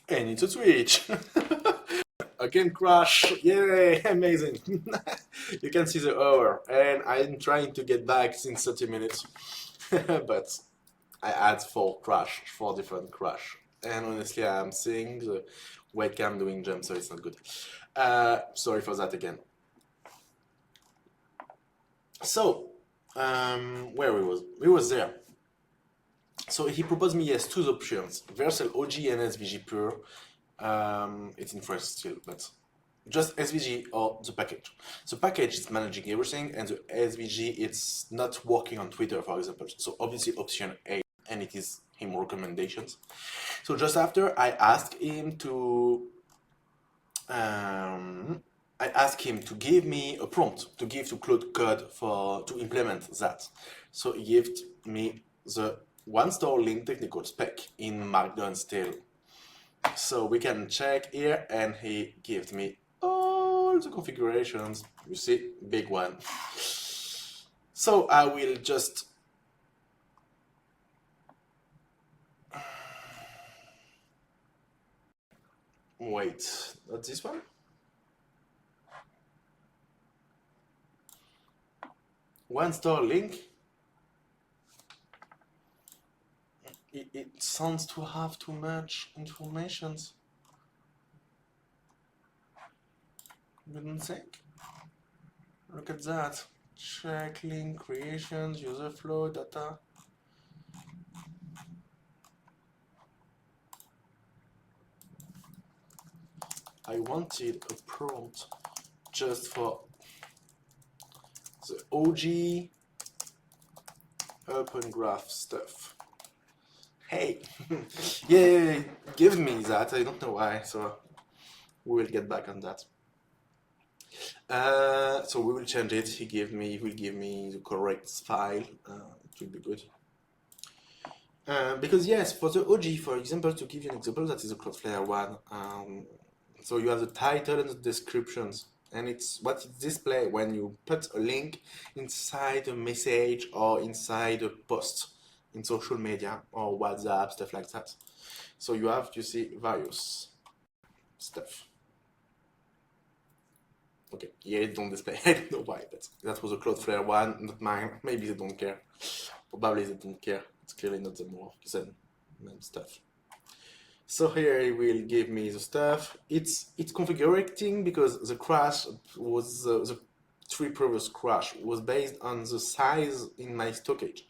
And it's a switch. Again, crash. Yay, amazing. You can see the hour. And I'm trying to get back since 30 minutes. But I had four different crash. And honestly, I'm seeing the webcam doing jump, so it's not good. Sorry for that again. So, where we was there. So he proposed me yes two options: Vercel OG and SVG pure. It's in French still, but just SVG or the package. The package is managing everything, and the SVG it's not working on Twitter, for example. So obviously option A, and it is him recommendations. So just after I asked him to give me a prompt to give to Claude Code to implement that. So he gave me the onestore.link technical spec in Markdown still. So we can check here, and he gives me all the configurations. You see, big one. So I will just wait. Not this one. onestore.link. It sounds to have too much information. You don't think? Look at that. Check link creations, user flow, data. I wanted a prompt just for the OG open graph stuff. Hey, yeah, give me that. I don't know why, so we will get back on that. So we will change it. He will give me the correct file. It will be good. Because yes, for the OG, for example, to give you an example, that is a CloudFlare one. So you have the title and the descriptions, and it's what it displays when you put a link inside a message or inside a post in social media or WhatsApp, stuff like that. So you have to see various stuff. Okay, yeah, it don't display. I don't know why, but that was a CloudFlare one, not mine. Maybe they don't care. Probably they don't care. It's clearly not the more than stuff. So here he will give me the stuff. It's configuring because the crash was the three previous crash was based on the size in my stockage.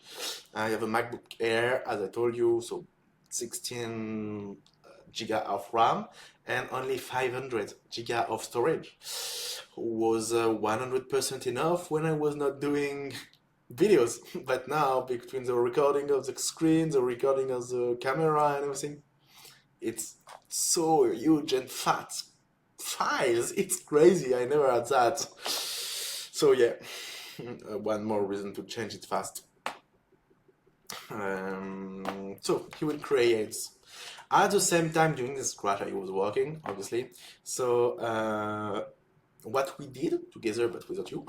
I have a MacBook Air, as I told you, so 16 giga of RAM and only 500 giga of storage. Was 100% enough when I was not doing videos, but now between the recording of the screen, the recording of the camera and everything, it's so huge and fat files. It's crazy. I never had that. So yeah, one more reason to change it fast. So he will create. At the same time during this crash, I was working, obviously. So what we did together, but without you,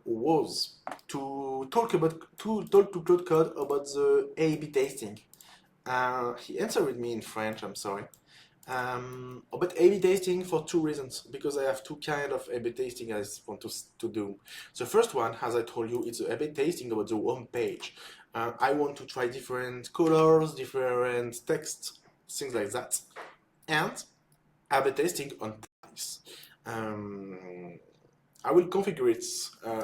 was to talk to Claude Code about the A/B testing. He answered me in French, I'm sorry. But A/B testing for two reasons, because I have two kind of A/B testing I want to do. The first one, as I told you, it's A/B testing about the home page. I want to try different colors, different text, things like that. And A/B testing on price. I will configure it.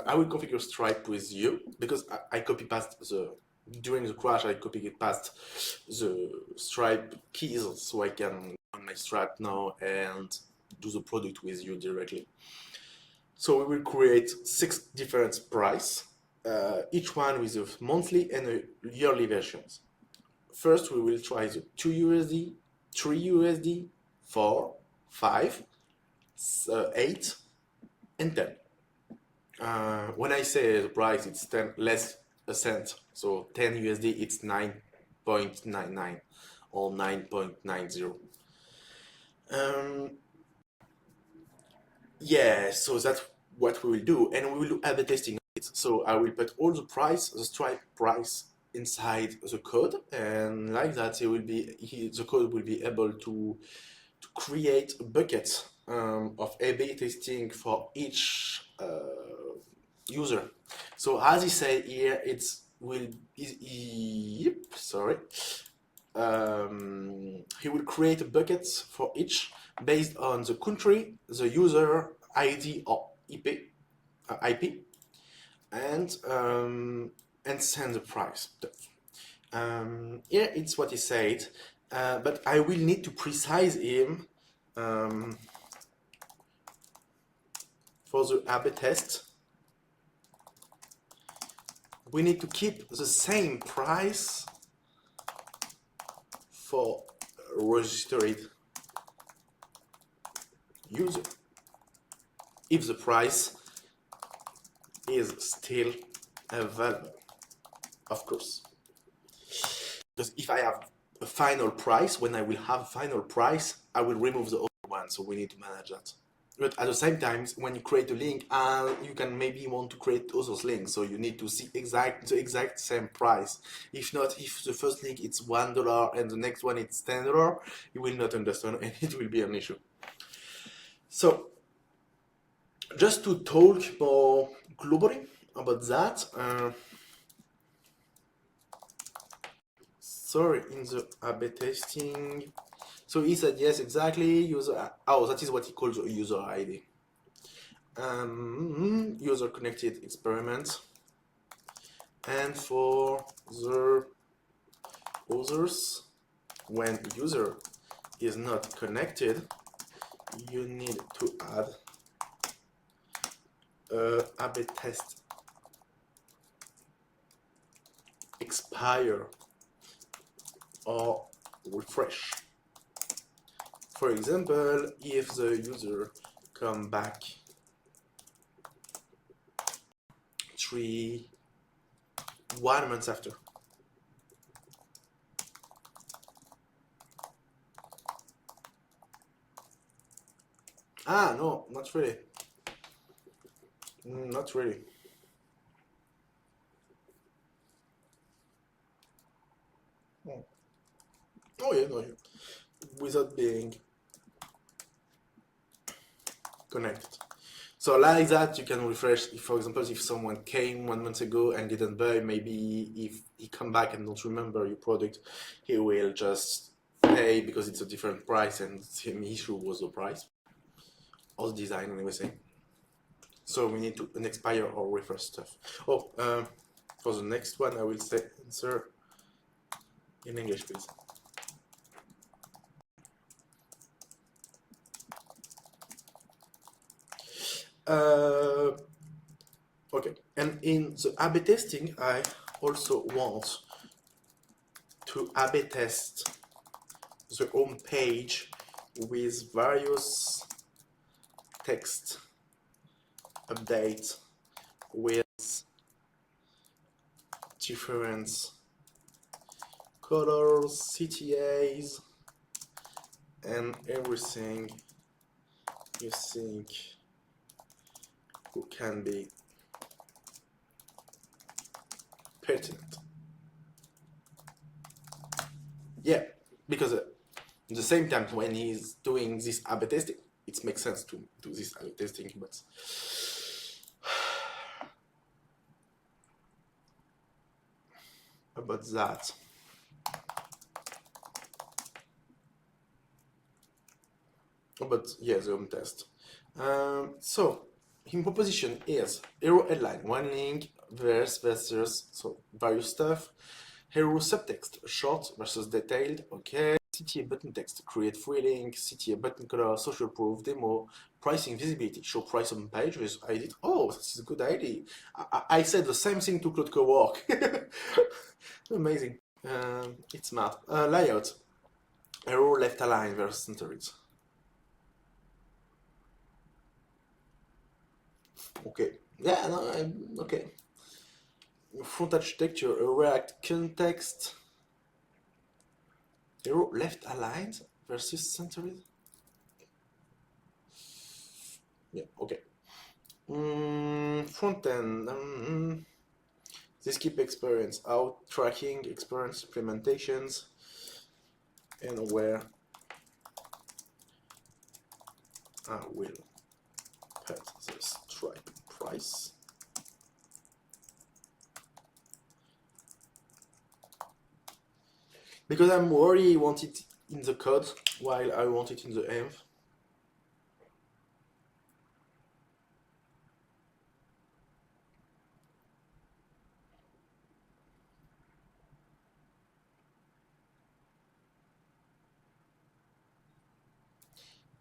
I will configure Stripe with you because I copy past during the crash. I copy it past the Stripe keys, so I can on my Stripe now and do the product with you directly. So we will create 6 different price, each one with a monthly and a yearly versions. First, we will try the 2 USD, 3 USD, 4, 5, 8, and 10. When I say the price, it's 10 less a cent. So 10 USD, it's 9.99 or 9.90. Yeah, so that's what we will do, and we will do A/B testing of it. So I will put all the price, the Stripe price, inside the code, and like that the code will be able to create a bucket of A/B testing for each user. So as he said here, he will create a bucket for each based on the country, the user ID or IP, and send the price. Here it's what he said, but I will need to precise him for the A/B test. We need to keep the same price for registered user if the price is still available, of course. Because if I have a final price, when I will have a final price, I will remove the other one, so we need to manage that. But at the same time, when you create a link, you can maybe want to create other links, so you need to see the exact same price. If not, if the first link it's $1 and the next one it's $10, you will not understand and it will be an issue. So, just to talk more globally about that, in the A/B testing, so he said yes, exactly. That is what he calls a user ID. User connected experiment, and for the others, when user is not connected, you need to add A/B test expire or refresh. For example, if the user come back 1 month after, no, not really. Not really. Oh yeah, no, yeah. Without being connected. So like that, you can refresh. If, for example, if someone came 1 month ago and didn't buy, maybe if he come back and don't remember your product, he will just pay because it's a different price, and the same issue was the price or the design and everything. So we need to an expire or refresh stuff. For the next one, I will say answer in English, please. Okay, and in the A/B testing, I also want to A/B test the home page with various text updates with different colors, CTAs, and everything you think who can be pertinent. Yeah, because at the same time when he's doing this A/B testing, it makes sense to do this A/B testing, but about that. But yeah, the home test. So in proposition is hero headline, one link, verse versus so various stuff. Hero subtext, short versus detailed. Okay. CTA button text, create free link. CTA button color, social proof, demo, pricing, visibility, show price on pages. I did. Oh, this is a good idea. I said the same thing to Claude Co-work. Amazing. It's smart. Layout. Hero left align versus centered. Okay. Yeah, no, okay. Front architecture, React context. Hero left aligned versus centered. Yeah, okay. Front end. This keep experience out tracking experience implementations and where I will put the stripe price. Because I'm already want it in the code while I want it in the env.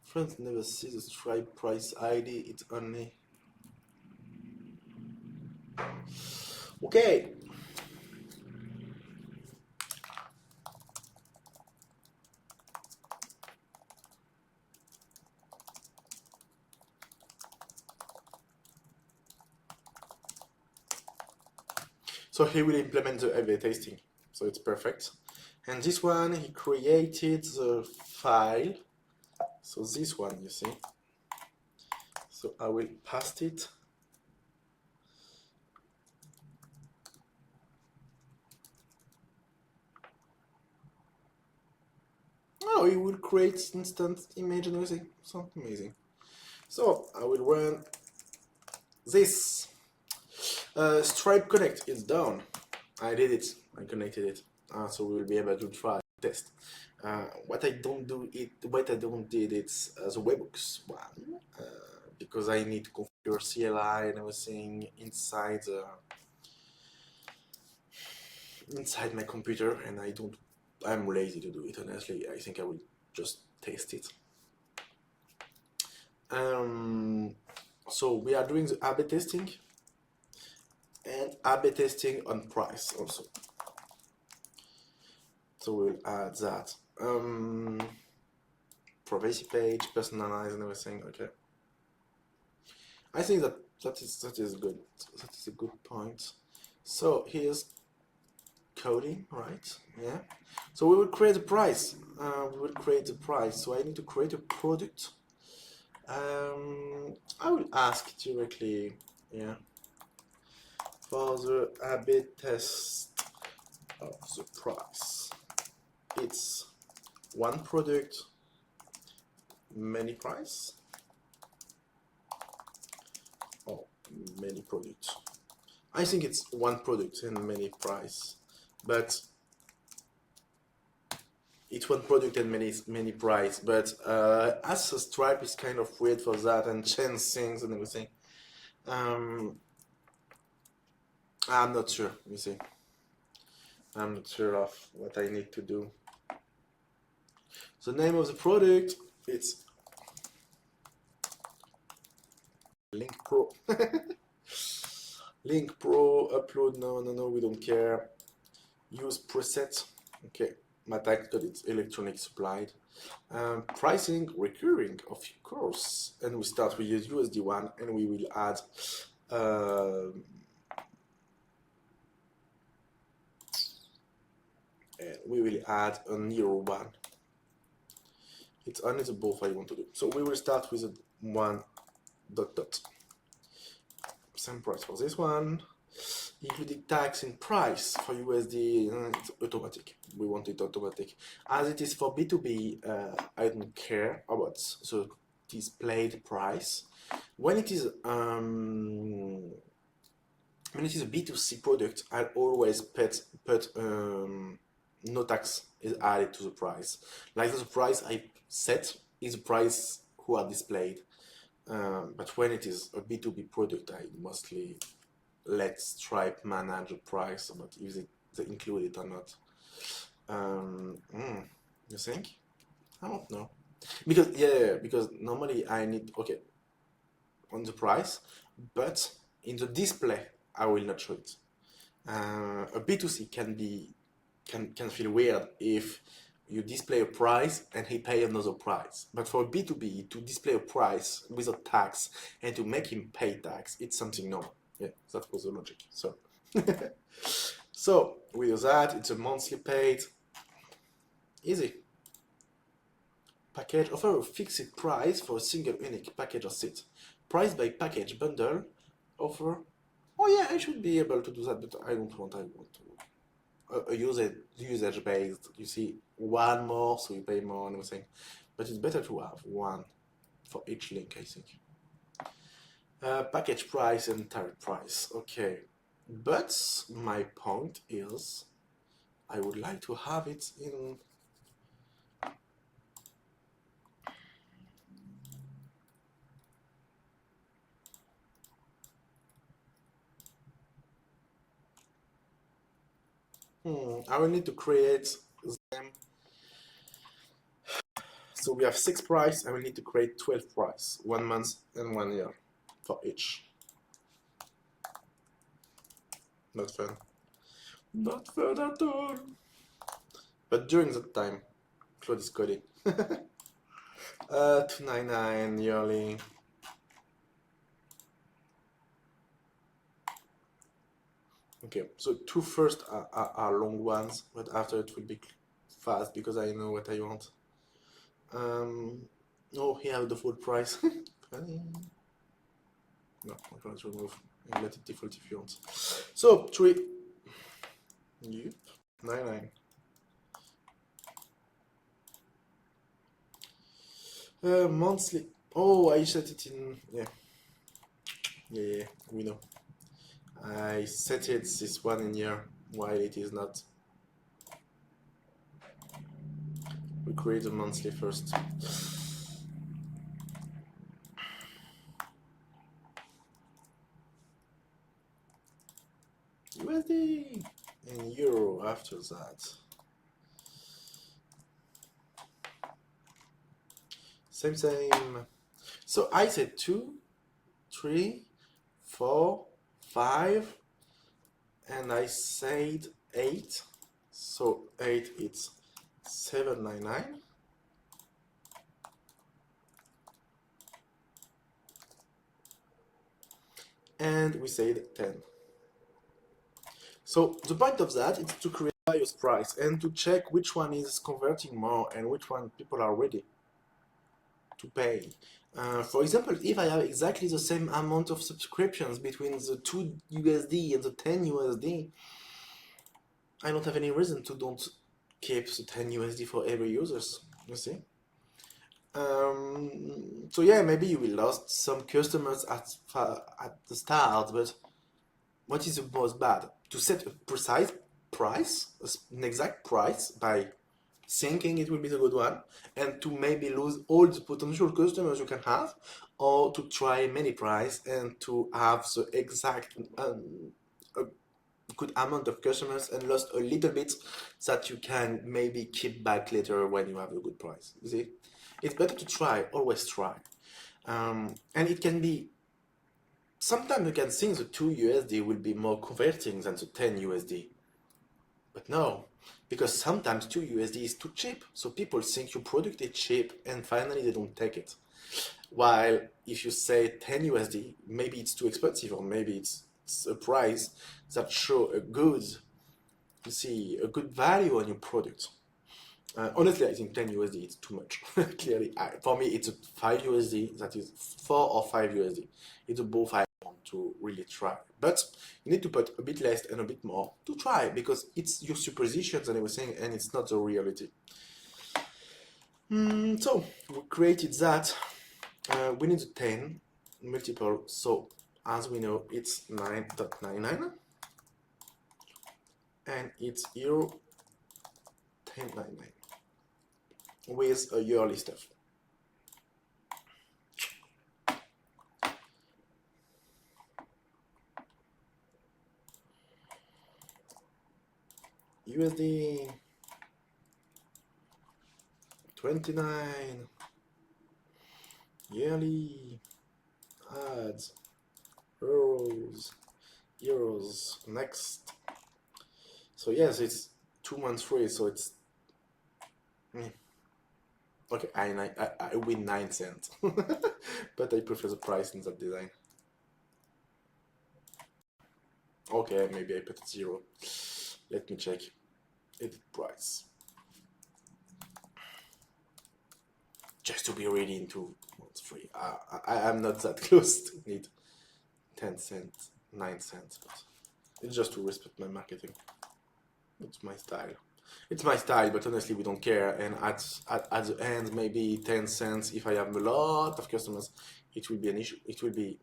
Friends never see the stripe price ID, it's only... Okay. So he will implement the A/B testing, so it's perfect. And this one, he created the file. So this one, you see. So I will paste it. Oh, it will create instant image and everything. So amazing. So I will run this. Stripe Connect is done. I did it. I connected it. So we will be able to try test. What I don't do it's the webhooks one because I need to configure CLI and everything inside my computer, and I'm lazy to do it, honestly. I think I will just test it. So we are doing the A/B testing and A/B testing on price also. So we'll add that. Privacy page, personalize and everything. Okay. I think that is good. That is a good point. So here's coding, right? Yeah. So we will create a price. So I need to create a product. I will ask directly, yeah, for the A/B test of the price. It's one product, many price, or many products. I think it's one product and many price, but it's one product and many price. But as a Stripe is kind of weird for that and change things and everything. I'm not sure. You see, I'm not sure of what I need to do. The name of the product, it's Link Pro. Link Pro, upload, no, we don't care. Use preset, okay. My tag code it's electronic supplied. Pricing, recurring, of course. And we start with USD one, and we will add a Nero one. It's only the both I want to do. So we will start with a one dot. Same price for this one. Including tax in price for USD, it's automatic. We want it automatic. As it is for B2B, I don't care about the displayed price. When it is a B2C product, I always put no tax is added to the price. Like the price I set is the price who are displayed. But when it is a B2B product, I mostly let Stripe manage the price, but if they include it or not. You think? I don't know. Because normally I need, okay, on the price, but in the display, I will not show it. A B2C can feel weird if you display a price and he pay another price. But for B2B, to display a price without tax and to make him pay tax, it's something normal. Yeah, that was the logic. So, so we do that. It's a monthly paid. Easy. Package offer a fixed price for a single unique package or seat. Price by package bundle offer. Oh yeah, I should be able to do that, but I don't want. I want to usage based. You see, one more, so you pay more and everything. But it's better to have one for each link, I think. Package price and tariff price. Okay, but my point is, I would like to have it in. I will need to create them. So we have 6 price. I will need to create 12 price, 1 month and 1 year for each. Not fun. Not fun at all. But during that time, Claude is coding. 299 yearly. Okay, so 2 first are long ones, but after it will be fast because I know what I want. Oh, here the full price. Funny. No, I can't remove. And let it default if you want. So 3. Yep. 99. Monthly. Oh, I set it in. Yeah, we know. I set it this one in here while it is not. We create a monthly first. USD and euro after that. Same. So I said 2, 3, 4, 5, and I said 8. So 8 it's 799. And we said 10. So the point of that is to create various price and to check which one is converting more and which one people are ready to pay. For example, if I have exactly the same amount of subscriptions between the 2 USD and the 10 USD, I don't have any reason to don't keep the 10 USD for every users, you see? So yeah, maybe you will lose some customers at the start, but what is the most bad? To set a precise price, an exact price by thinking it will be the good one, and to maybe lose all the potential customers you can have, or to try many price and to have the exact a good amount of customers and lost a little bit that you can maybe keep back later when you have a good price. You see, it's better to try, always try, and it can be. Sometimes you can think the 2 USD will be more converting than the 10 USD. But no, because sometimes 2 USD is too cheap. So people think your product is cheap and finally they don't take it. While if you say 10 USD, maybe it's too expensive or maybe it's a price that show a good, you see, a good value on your product. Honestly, I think 10 USD is too much. Clearly, for me, it's a 5 USD. That is 4 or 5 USD. It's both I want to really try. But you need to put a bit less and a bit more to try because it's your suppositions and everything, and it's not the reality. So we created that. We need a 10 multiple. So as we know, it's 9.99, and it's euro 10.99 with a yearly stuff. USD 29 yearly ads euros next. So yes, it's 2 months free, so it's okay. I win 9 cents, but I prefer the price in that design. Okay, maybe I put it 0. Let me check. Edit price. Just to be ready in 2 months free. I'm not that close to need 10 cents. 9 cents. But it's just to respect my marketing. It's my style. It's my style, but honestly, we don't care. And at the end, maybe 10 cents. If I have a lot of customers, it will be an issue. It will be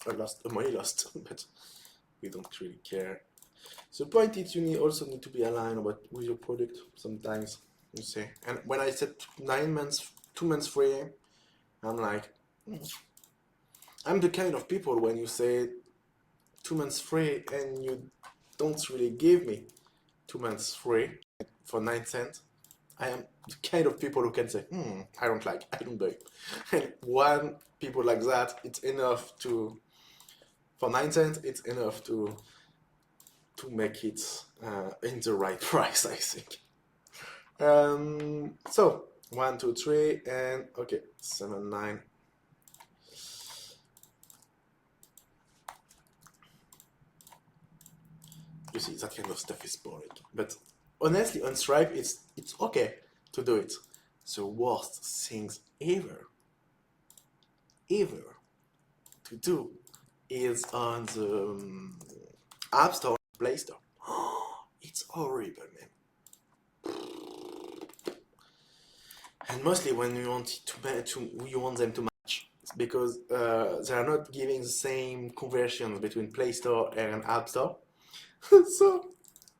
a money lost, but we don't really care. The point is, you also need to be aligned with your product. Sometimes you say, and when I said 9 months, 2 months free, I'm like, I'm the kind of people when you say 2 months free and you don't really give me 2 months free for 9 cents, I am the kind of people who can say, I don't like, I don't do it. And one people like that, it's enough to, for 9 cents, it's enough to make it in the right price, I think. So 1, 2, 3, and okay, 7, 9. You see, that kind of stuff is boring. But honestly, on Stripe, it's okay to do it. The worst things ever to do is on the App Store, Play Store. It's horrible, man. And mostly when you want you want them to match, it's because they are not giving the same conversions between Play Store and App Store. So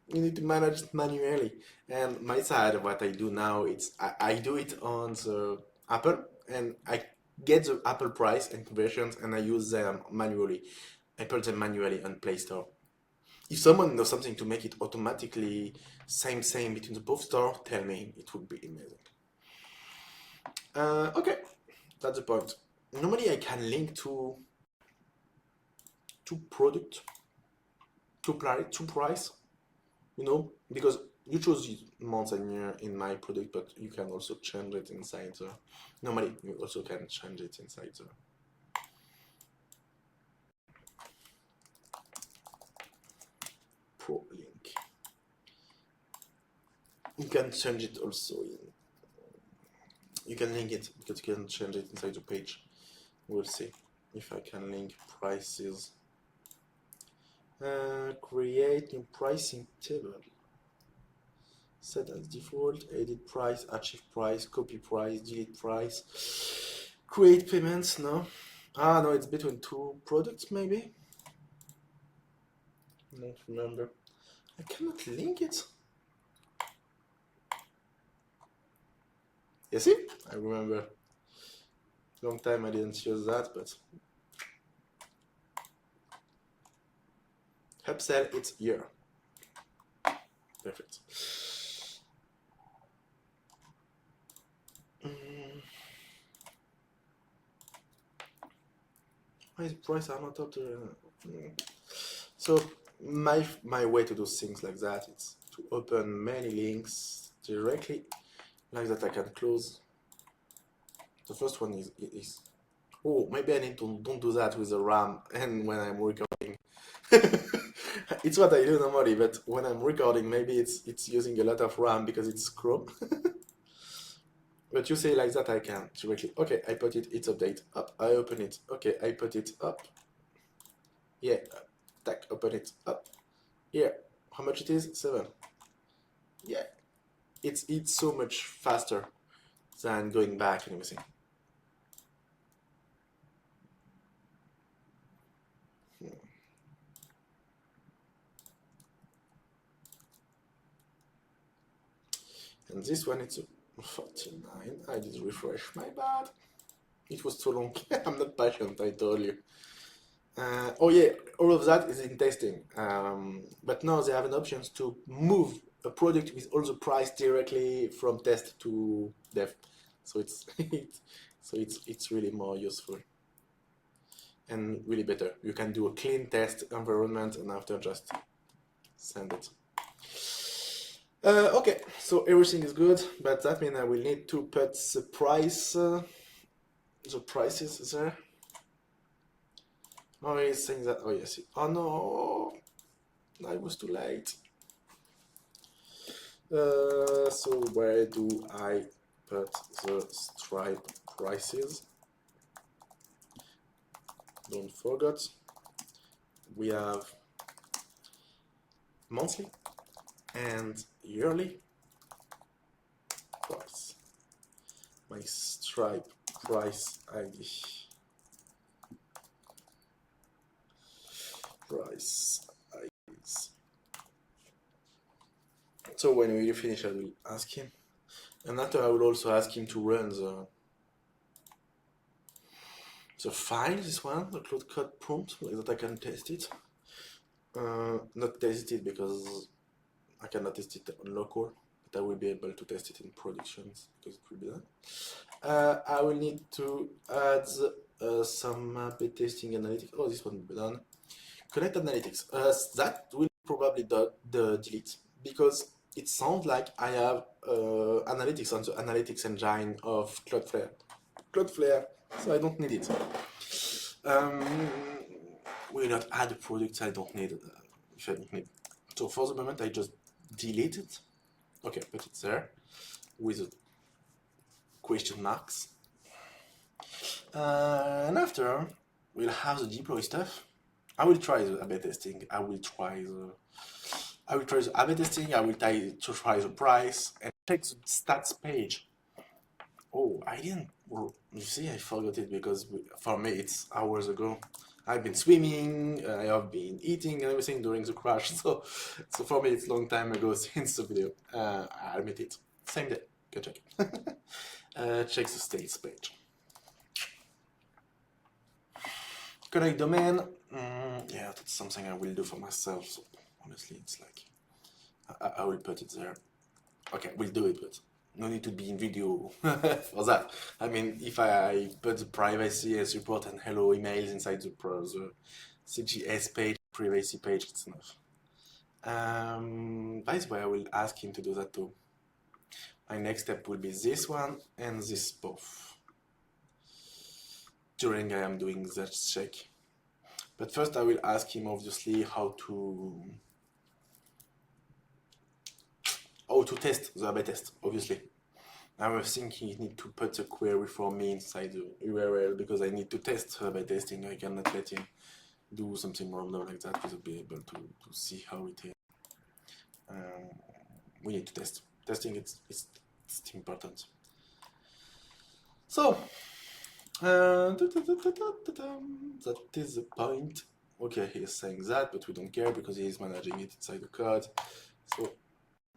you need to manage it manually. And my side, what I do now, it's I do it on the Apple, and I get the Apple price and conversions, and I use them manually. I put them manually on Play Store. If someone knows something to make it automatically same between the both store, tell me. It would be amazing. Okay, that's the point. Normally I can link to product, to price, because you choose months and year in my product, but you can also change it inside the, normally you also can change it inside the pro link. You can change it also in, you can link it because you can change it inside the page. We'll see if I can link prices. Create new pricing table. Set as default, edit price, achieve price, copy price, delete price, create payments. No, no, it's between 2 products maybe. I don't remember. I cannot link it. You see, I remember. Long time I didn't use that, but upsell, it's here. Perfect. Why the price are not up to? So my way to do things like that is to open many links directly, like that I can close. The first one is oh, maybe I need to don't do that with the RAM and when I'm recording. It's what I do normally, but when I'm recording, maybe it's using a lot of RAM because it's Chrome. But you say like that, I can directly. Okay, I put it, it's update up. I open it. Okay, I put it up. Yeah, tack, open it up. Yeah, how much it is? 7. Yeah, it's so much faster than going back and everything. And this one, it's a 49. I did refresh, my bad. It was too long. I'm not patient, I told you. Oh yeah, all of that is in testing. But now they have an option to move a product with all the price directly from test to dev. So it's it's really more useful and really better. You can do a clean test environment and after just send it. Okay, so everything is good, but that means I will need to put the price, the prices there. Oh, he's saying that. Oh, yes. Oh, no. I was too late. So where do I put the Stripe prices? Don't forget. we have monthly and yearly price. My Stripe price ID. Price IDs. So when we finish, I will ask him. And after, I will also ask him to run the file, this one, the Cloud Code prompt, like that I can test it. Not test it because I cannot test it on local, but I will be able to test it in productions because it will be done. I will need to add some A/B testing analytics. Oh, this one will be done. Connect analytics. That will probably delete because it sounds like I have analytics on the analytics engine of CloudFlare. So I don't need it. Will not add a product I don't need if I don't need. So for the moment I just delete it. Okay, put it there with the question marks. And after we'll have the deploy stuff. I will try the A/B testing. I will try the A/B testing. I will try the price and check the stats page. Oh, I didn't. Well, you see, I forgot it because for me it's hours ago. I've been swimming, I have been eating and everything during the crash. So for me it's a long time ago since the video. I admit it. Same day. Go check. Check the states page. Connect domain. Yeah, that's something I will do for myself. So honestly, it's like I will put it there. Okay, we'll do it, but no need to be in video for that. I mean, if I put the privacy and support and hello emails inside the CGS page, privacy page, it's enough. By the way, I will ask him to do that too. My next step will be this one and this both. During I am doing that check. But first I will ask him obviously how to test the A/B test, obviously. I was thinking he need to put a query for me inside the URL because I need to test A/B testing. I cannot let him do something random like that because I'll be able to see how it is. We need to test. Testing it's important. So that is the point. Okay, he is saying that, but we don't care because he is managing it inside the code. So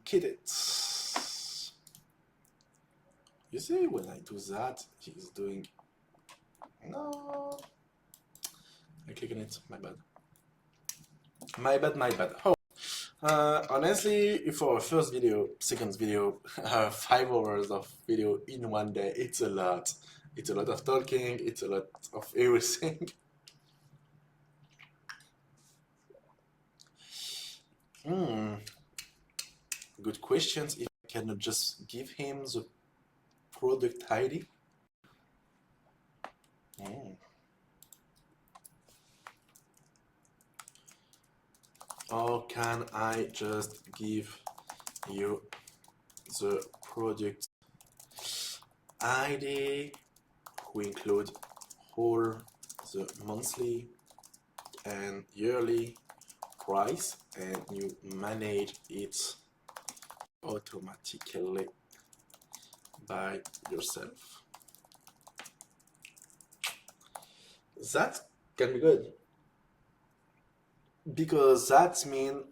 kid it. You see, when I do that, he's doing. No. I click on it. My bad. Oh. Honestly, for a first video, second video, 5 hours of video in one day, it's a lot. It's a lot of talking. It's a lot of everything. Good questions. If I cannot just give him the product ID. Or can I just give you the product ID who include all the monthly and yearly price and you manage it automatically by yourself? That can be good because that means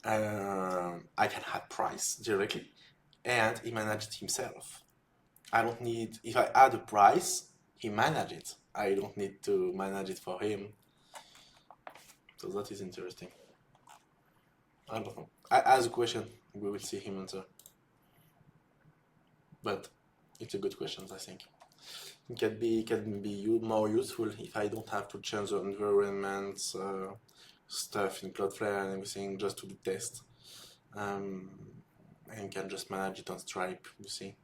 I can add price directly and he managed it himself. I don't need, if I add a price, he manage it. I don't need to manage it for him. So that is interesting. I don't know. I ask a question, we will see him answer. But it's a good question, I think. It can be more useful if I don't have to change the environment stuff in CloudFlare and everything just to do test. And can just manage it on Stripe, you see.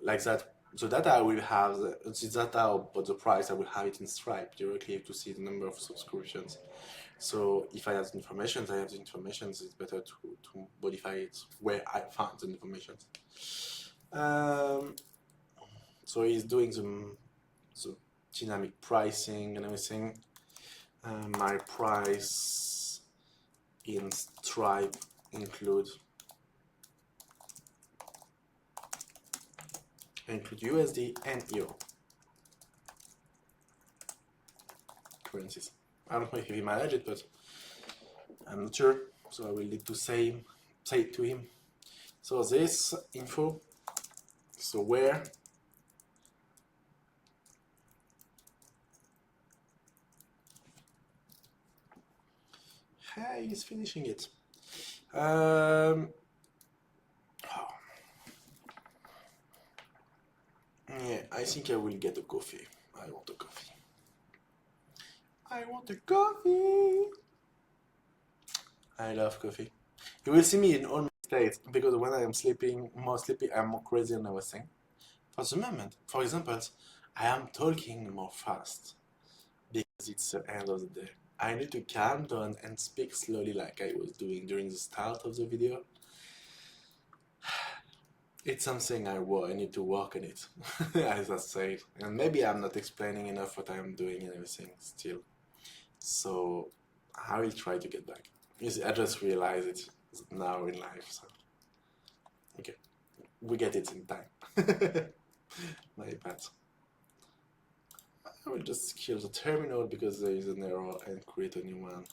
Like that. The data I will have, the data but the price I will have it in Stripe directly to see the number of subscriptions. So if I have the information, it's better to modify it where I found the information. So he's doing the dynamic pricing and everything. My price in Stripe include USD and Euro currencies. I don't know if he managed it, but I'm not sure. So I will need to say it to him. So this info. So where hey, he's finishing it. Oh. Yeah, I think I will get a coffee. I want a coffee. I want a coffee. I love coffee. You will see me in all my states because when I am sleeping, more sleepy, I'm more crazy and everything. For the moment, for example, I am talking more fast because it's the end of the day. I need to calm down and speak slowly like I was doing during the start of the video. It's something I need to work on it, as I said. And maybe I'm not explaining enough what I'm doing and everything still. So I will try to get back. You see, I just realized it now in life. So okay, we get it in time. My bad. I will just kill the terminal because there is an error and create a new one.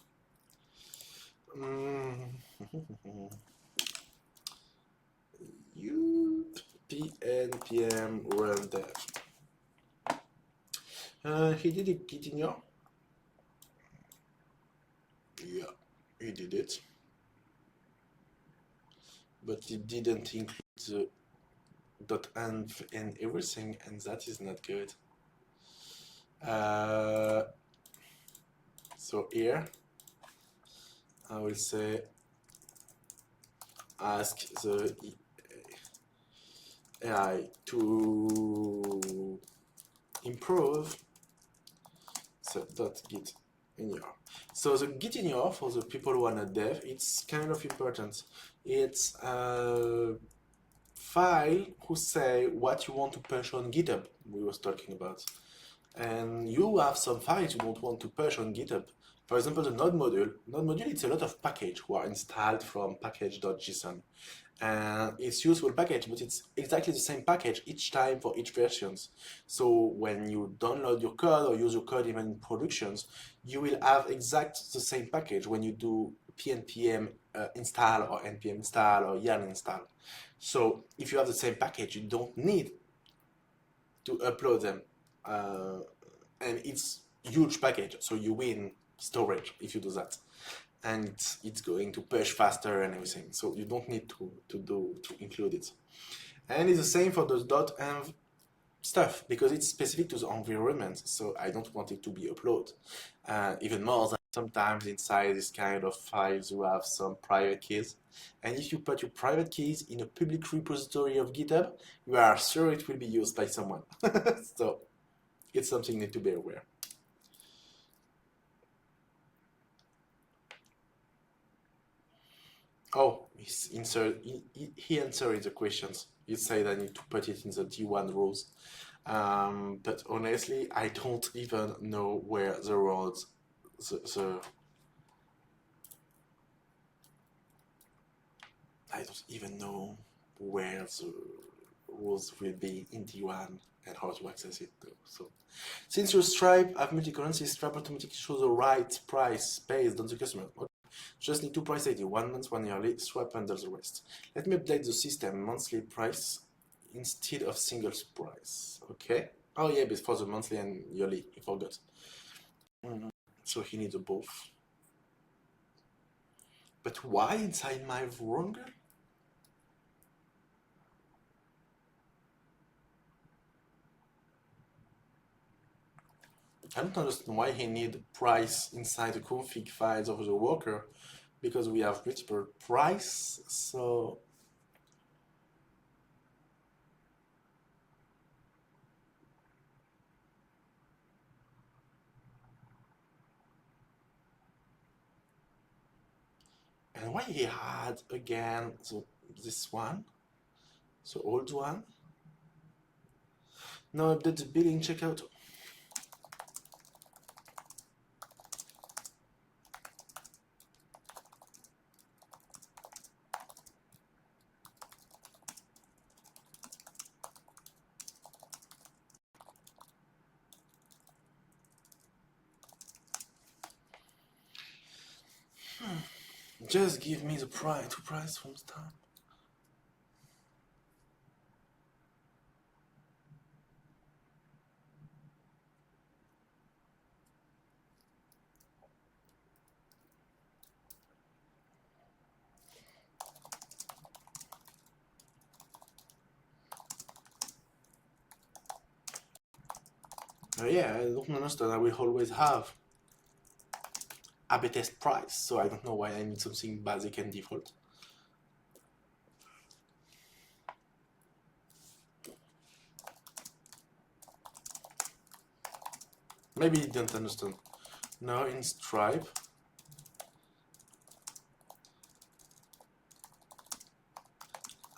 npm run dev. He did a git in your. Yeah, he did it. But it didn't include the .env and everything, and that is not good. So here, I will say ask the AI to improve the .git in your. So the git in your, for the people who are not dev, it's kind of important. It's a file who say what you want to push on GitHub, we was talking about. And you have some files you don't want to push on GitHub. For example, the node module. Node module, it's a lot of package who are installed from package.json. And it's useful package, but it's exactly the same package each time for each versions. So when you download your code or use your code even in productions, you will have exact the same package when you do pnpm install or npm install or yarn install. So if you have the same package, you don't need to upload them. And it's huge package, so you win storage if you do that, and it's going to push faster and everything, so you don't need to include it. And it's the same for the .env stuff because it's specific to the environment, so I don't want it to be uploaded. Even more than sometimes inside this kind of files you have some private keys, and if you put your private keys in a public repository of GitHub, you are sure it will be used by someone. So it's something you need to be aware. Oh, he answered the questions. He said I need to put it in the D1 rules. But honestly, I don't even know where the roads, I don't even know where the rules will be in D1 and how to access it though. So, since your Stripe have multi-currency, Stripe automatically shows the right price based on the customer. Okay. Just need two price ID, 1 month, 1 yearly, Stripe handles the rest. Let me update the system, monthly price instead of single price. Okay. Oh yeah, but for the monthly and yearly, I forgot. So he needs a both. But why inside my wrong? I don't understand why he need price inside the config files of the worker, because we have multiple price. So and why he had again this one, the old one? Now update the billing checkout. Just give me the price, price from start. Yeah, I don't understand. I will always have a test price, so I don't know why I need something basic and default. Maybe you don't understand. Now in Stripe,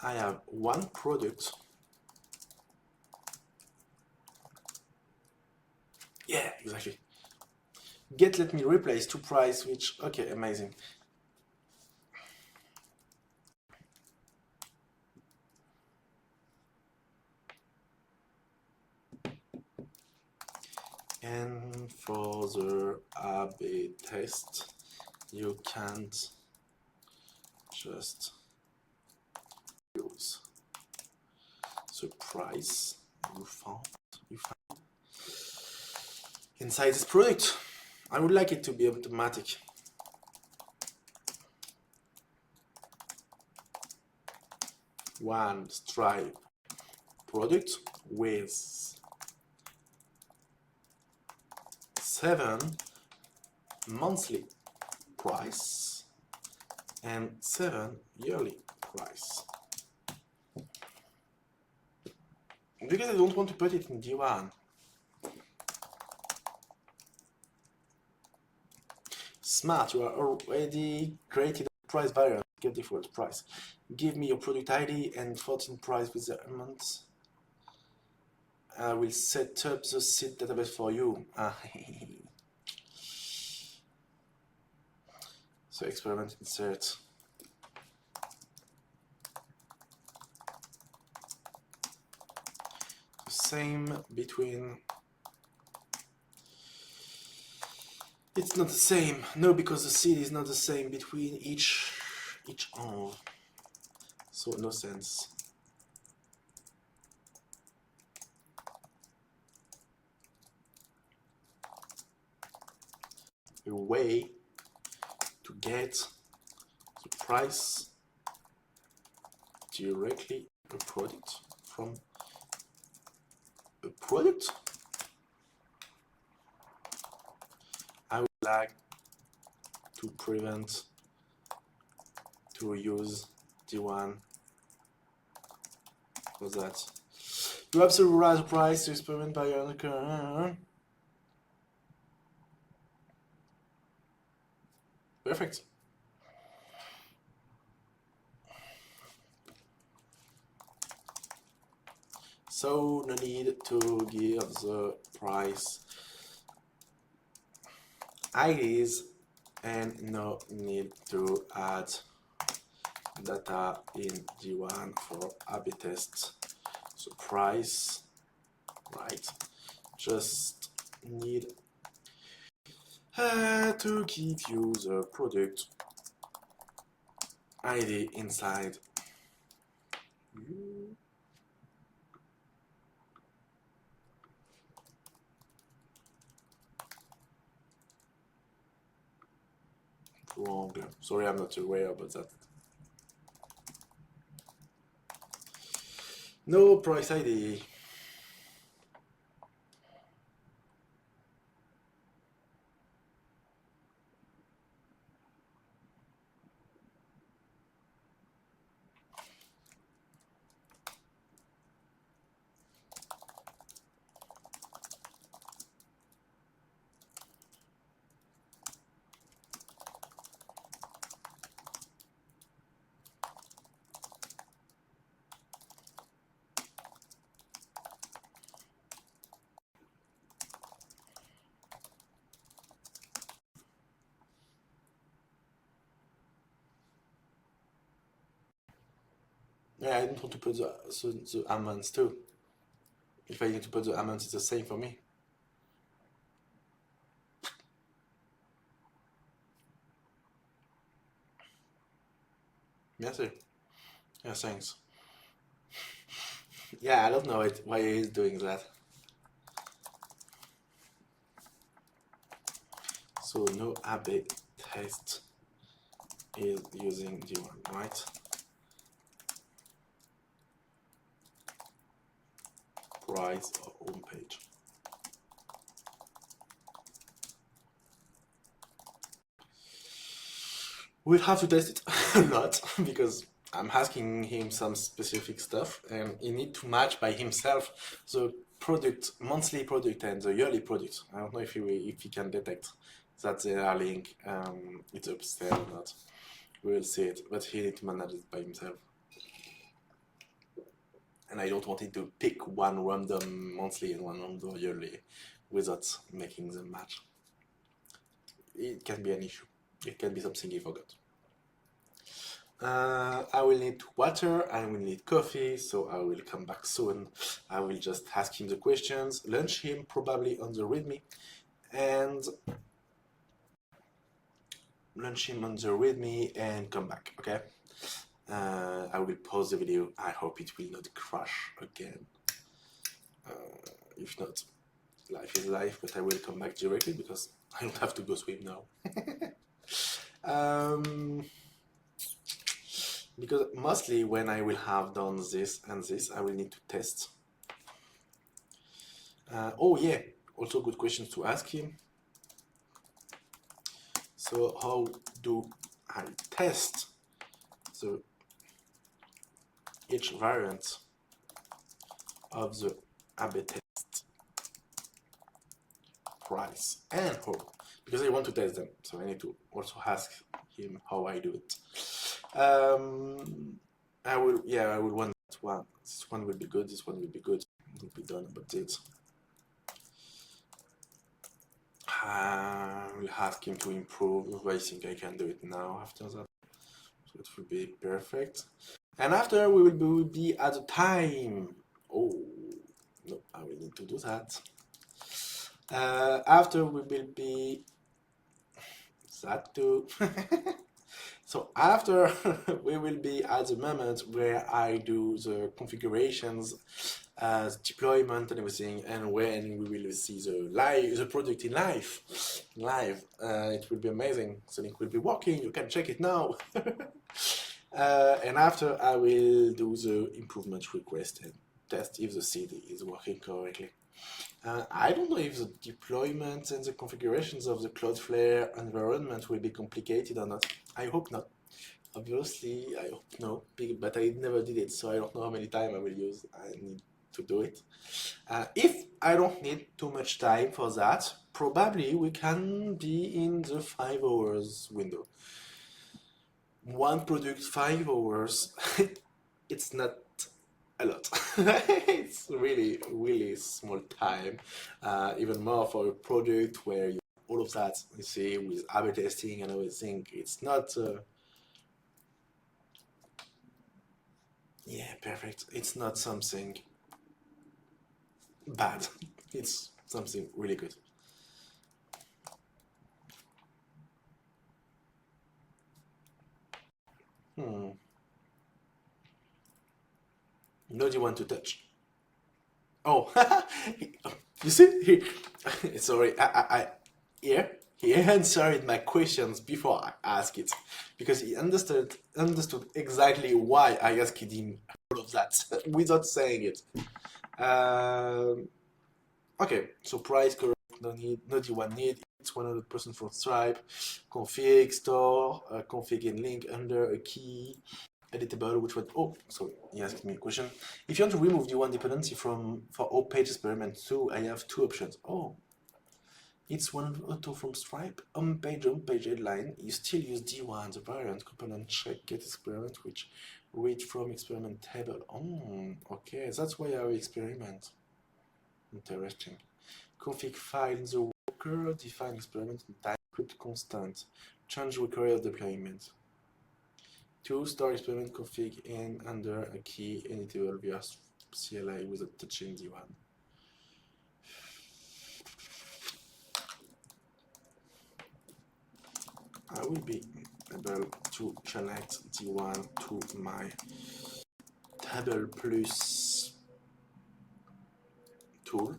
I have one product. Yeah, exactly. Get let me replace to price, which, okay, amazing. And for the A/B test, you can't just use the price you found inside this product. I would like it to be automatic. One Stripe product with 7 monthly price and 7 yearly price. Because I don't want to put it in D1. Smart, you are already created a price variable. Get default price. Give me your product ID and 14 price with the amount. I will set up the seed database for you. So experiment insert. The same between. It's not the same. No, because the seed is not the same between each arm. So no sense. A way to get the price directly a product from a product. I would like to prevent to use D1 for that. You have to raise the price to experiment by your current. Perfect. So no need to give the price IDs and no need to add data in D1 for A/B test. So price, right? Just need to give you the product ID inside. Wrong. Sorry, I'm not aware about that. No price ID. Yeah, I don't want to put the amounts too. If I need to put the amounts, it's the same for me. Merci. Yeah, thanks. Yeah, I don't know why he's doing that. So no AB test is using D1, right? Price or home page. We'll have to test it a lot because I'm asking him some specific stuff and he needs to match by himself the product, monthly product and the yearly product. I don't know if he can detect that they are linked, it's upstairs or not. We'll see it, but he needs to manage it by himself. And I don't want him to pick one random monthly and one random yearly without making them match. It can be an issue. It can be something he forgot. I will need water, I will need coffee, so I will come back soon. I will just ask him the questions, launch him probably on the README, and come back, okay? I will pause the video. I hope it will not crash again. If not, life is life, but I will come back directly because I don't have to go swim now. Because mostly when I will have done this and this, I will need to test. Oh yeah, also good questions to ask him. So how do I test each variant of the AB test price and how? Because I want to test them, so I need to also ask him how I do it. I will want that one. This one will be good, this one will be good. We'll be done about it. I will ask him to improve. I think I can do it now after that. So it will be perfect. And after we will be at the time. Oh, no, I will need to do that. After we will be that too. So after we will be at the moment where I do the configurations, deployment and everything, and when we will see the product in live, it will be amazing. The link will be working. You can check it now. And after I will do the improvement request and test if the CD is working correctly. I don't know if the deployment and the configurations of the CloudFlare environment will be complicated or not. I hope not. Obviously, I hope no, but I never did it, so I don't know how many times I need to do it. If I don't need too much time for that, probably we can be in the 5 hours window. One product, 5 hours, it's not a lot. It's really, really small time. Even more for a product where you all of that, you see, with A/B testing and everything, it's not. Yeah, perfect. It's not something bad. It's something really good. Node you want to touch. Oh, you see? Sorry, he answered my questions before I asked it because he understood exactly why I asked him all of that without saying it. Okay, so price correct, no need, not you want need. It's 100% from Stripe. Config store, config and link under a key. Editable, which one? Oh, so he asked me a question. If you want to remove D1 dependency for all page experiment 2, I have two options. Oh, it's one auto from Stripe. On page headline. You still use D1, the variant component check get experiment, which read from experiment table. Oh, okay, that's why I experiment. Interesting. Config file in the worker, define experiment and type script constant. Change require deployment. To store experiment config in under a key editable via CLI without touching D1. I will be able to connect D1 to my table plus tool.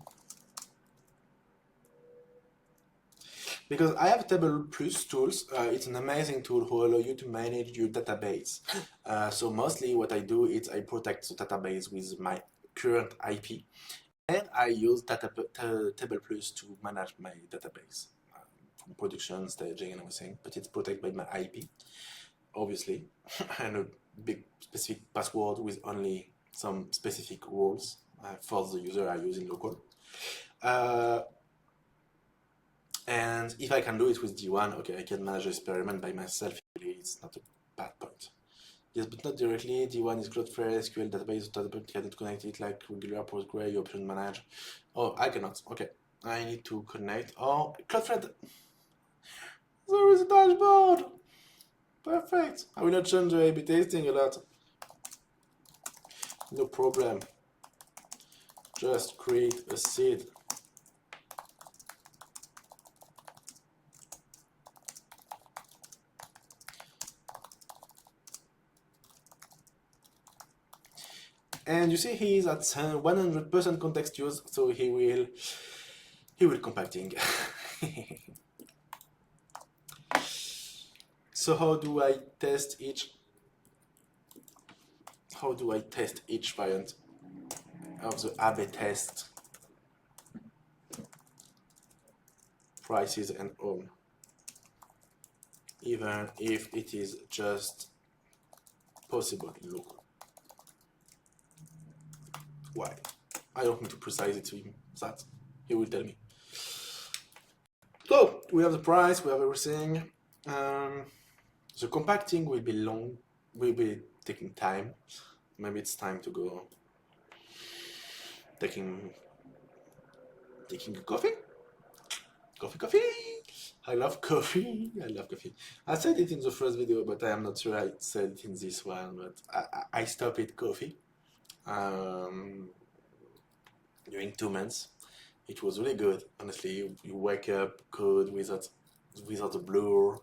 Because I have Table Plus tools, it's an amazing tool who allow you to manage your database. So mostly what I do is I protect the database with my current IP, and I use Table Plus to manage my database, from production, staging, and everything. But it's protected by my IP, obviously, and a big specific password with only some specific rules for the user I use in local. And if I can do it with D1, okay, I can manage the experiment by myself. It's not a bad point. Yes, but not directly. D1 is CloudFlare SQL database. Database cannot connect it like regular Postgre. You option manage. Oh, I cannot. Okay, I need to connect. Oh, CloudFlare. There is a dashboard. Perfect. I will not change the A/B testing a lot. No problem. Just create a seed. And you see he is at 100% context use, so he will compacting. So how do I test each variant of the A/B test prices and all, even if it is just possible in local? Why? I don't need to precise it to him, that he will tell me. So we have the price, we have everything. The compacting will be long, will be taking time. Maybe it's time to go taking a coffee. Coffee. I love coffee. I said it in the first video, but I am not sure I said it in this one. But I stopped at coffee during 2 months. It was really good, honestly. You wake up good without the blur.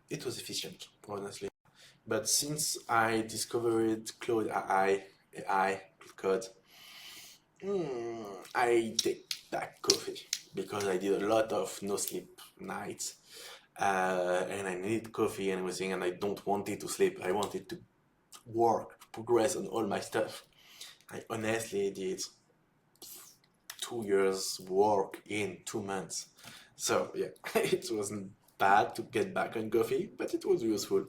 It was efficient, honestly. But since I discovered Claude AI code, I take back coffee because I did a lot of no sleep nights, and I needed coffee and everything, and I don't want it to sleep. I wanted to work, progress on all my stuff. I honestly did 2 years work in 2 months. So yeah, it wasn't bad to get back on coffee, but it was useful.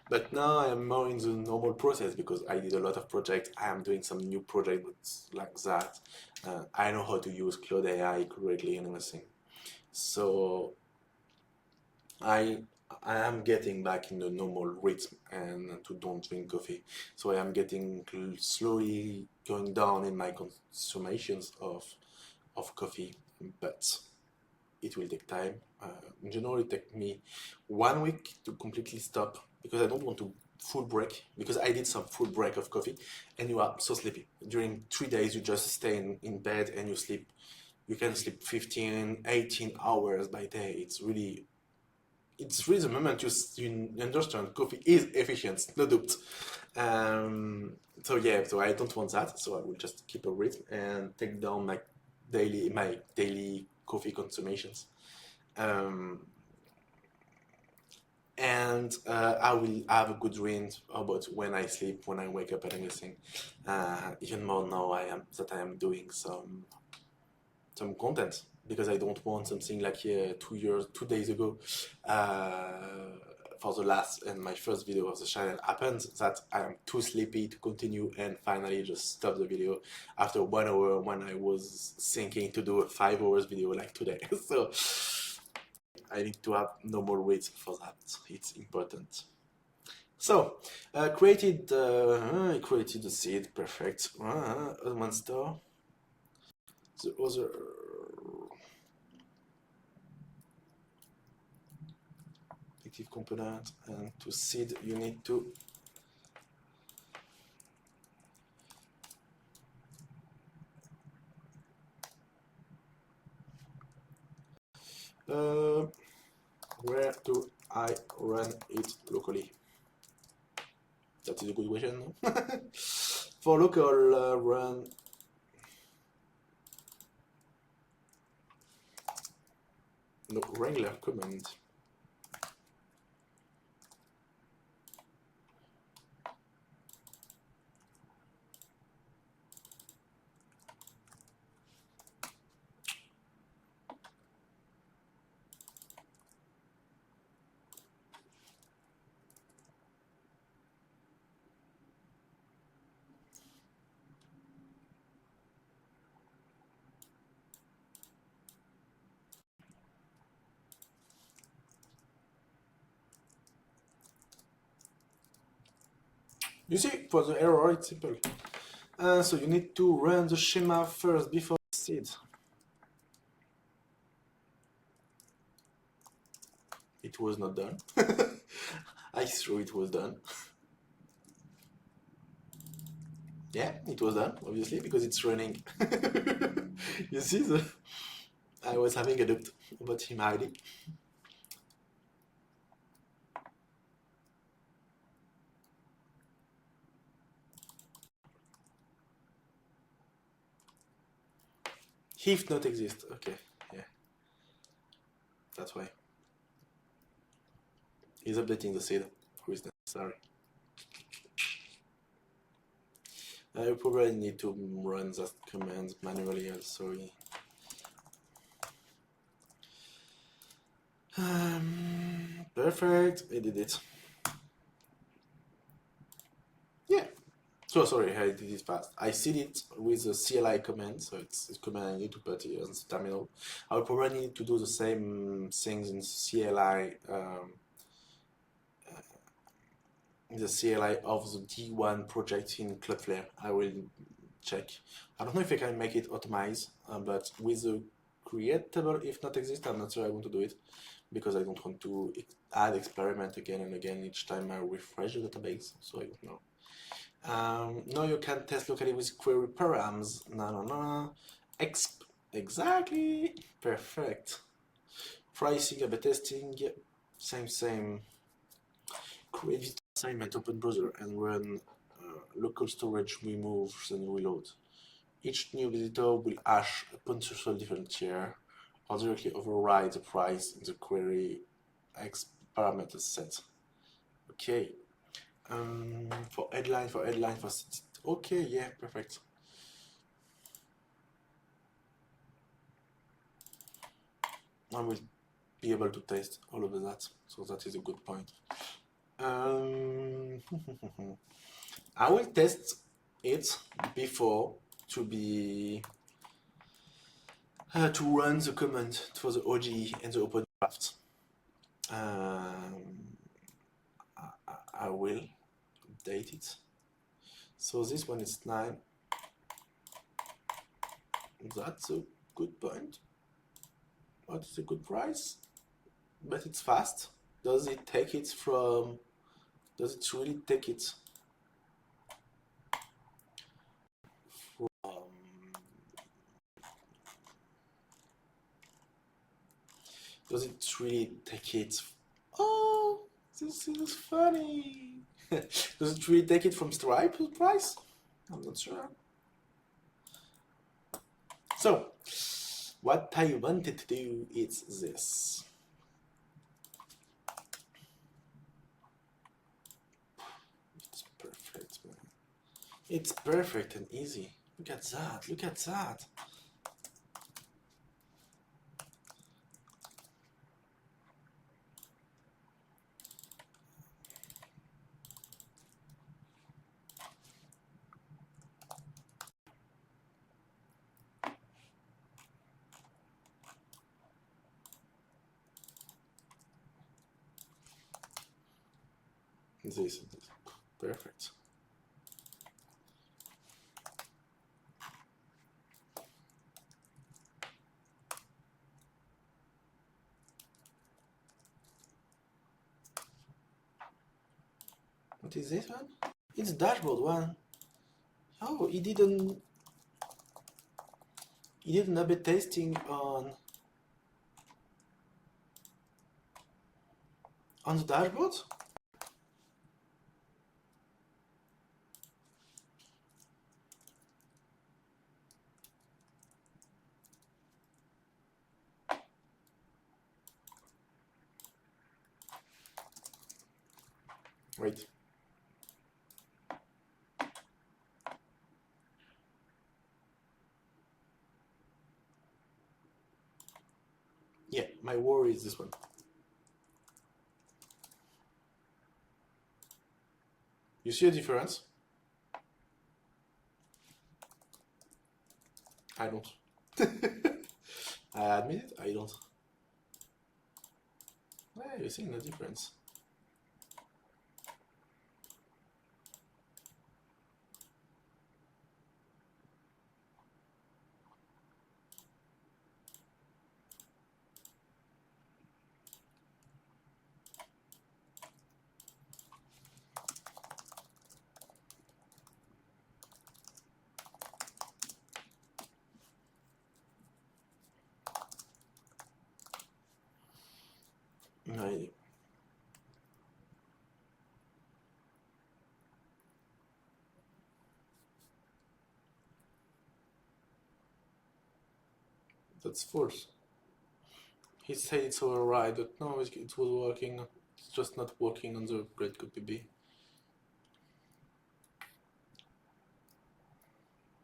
But now I am more in the normal process because I did a lot of projects. I am doing some new projects like that. I know how to use Claude AI correctly and everything. So I am getting back in the normal rhythm and to don't drink coffee. So I am getting slowly going down in my consumations of coffee, but it will take time. In general, it takes me 1 week to completely stop because I don't want to full break, because I did some full break of coffee and you are so sleepy. During 3 days, you just stay in bed and you sleep. You can sleep 15, 18 hours by day. It's really the moment you understand coffee is efficient, no doubt. So yeah, so I don't want that. So I will just keep a rhythm and take down my daily coffee consumations. And I will have a good dream about when I sleep, when I wake up, and everything. Even more now, I am doing some content because I don't want something like 2 days ago. For the last and my first video of the channel happened that I am too sleepy to continue and finally just stop the video after 1 hour when I was thinking to do a 5 hours video like today. So I need to have normal weight for that. It's important. So created the seed. Perfect. OneStore. The other respective component, and to seed you need to where do I run it locally? That is a good question. For local run, no Wrangler command. You see, for the error, it's simple. So you need to run the schema first before seed. It was not done. I threw it was done. Yeah, it was done, obviously, because it's running. You see, I was having a doubt about him hiding. If not exist, okay, yeah. That's why. He's updating the seed, who is necessary. I probably need to run that command manually, I'm sorry. Perfect, I did it. Yeah. So sorry, I did it fast. I seed it with the CLI command, so it's a command I need to put here on the terminal. I'll probably need to do the same things in CLI, the CLI of the D1 project in CloudFlare. I will check. I don't know if I can make it automate, but with the create table, if not exist, I'm not sure I want to do it because I don't want to add experiment again and again each time I refresh the database, so I don't know. No, you can test locally with query params. No. Exp. Exactly. Perfect. Pricing, A/B testing. Same. Create visitor assignment, open browser, and run local storage removes and reload. Each new visitor will hash a potential different tier or directly override the price in the query X parameter set. Okay. For headline, okay, yeah, perfect. I will be able to test all of that, so that is a good point. I will test it before to run the command for the OGE and the open draft. I will update it. So this one is 9. That's a good point. What is a good price? But it's fast. Does it really take it from Oh, this is funny. Does it really take it from Stripe price? I'm not sure. So, what I wanted to do is this. It's perfect, man. It's perfect and easy. Look at that. This. Perfect. What is this one? It's dashboard one. Oh, he didn't A/B testing on the dashboard. Wait. Yeah, my worry is this one. You see a difference? I don't. I admit it, I don't. Yeah, you're seeing the difference. Right. That's false. He said it's alright, but no, it was working. It's just not working on the great copy B.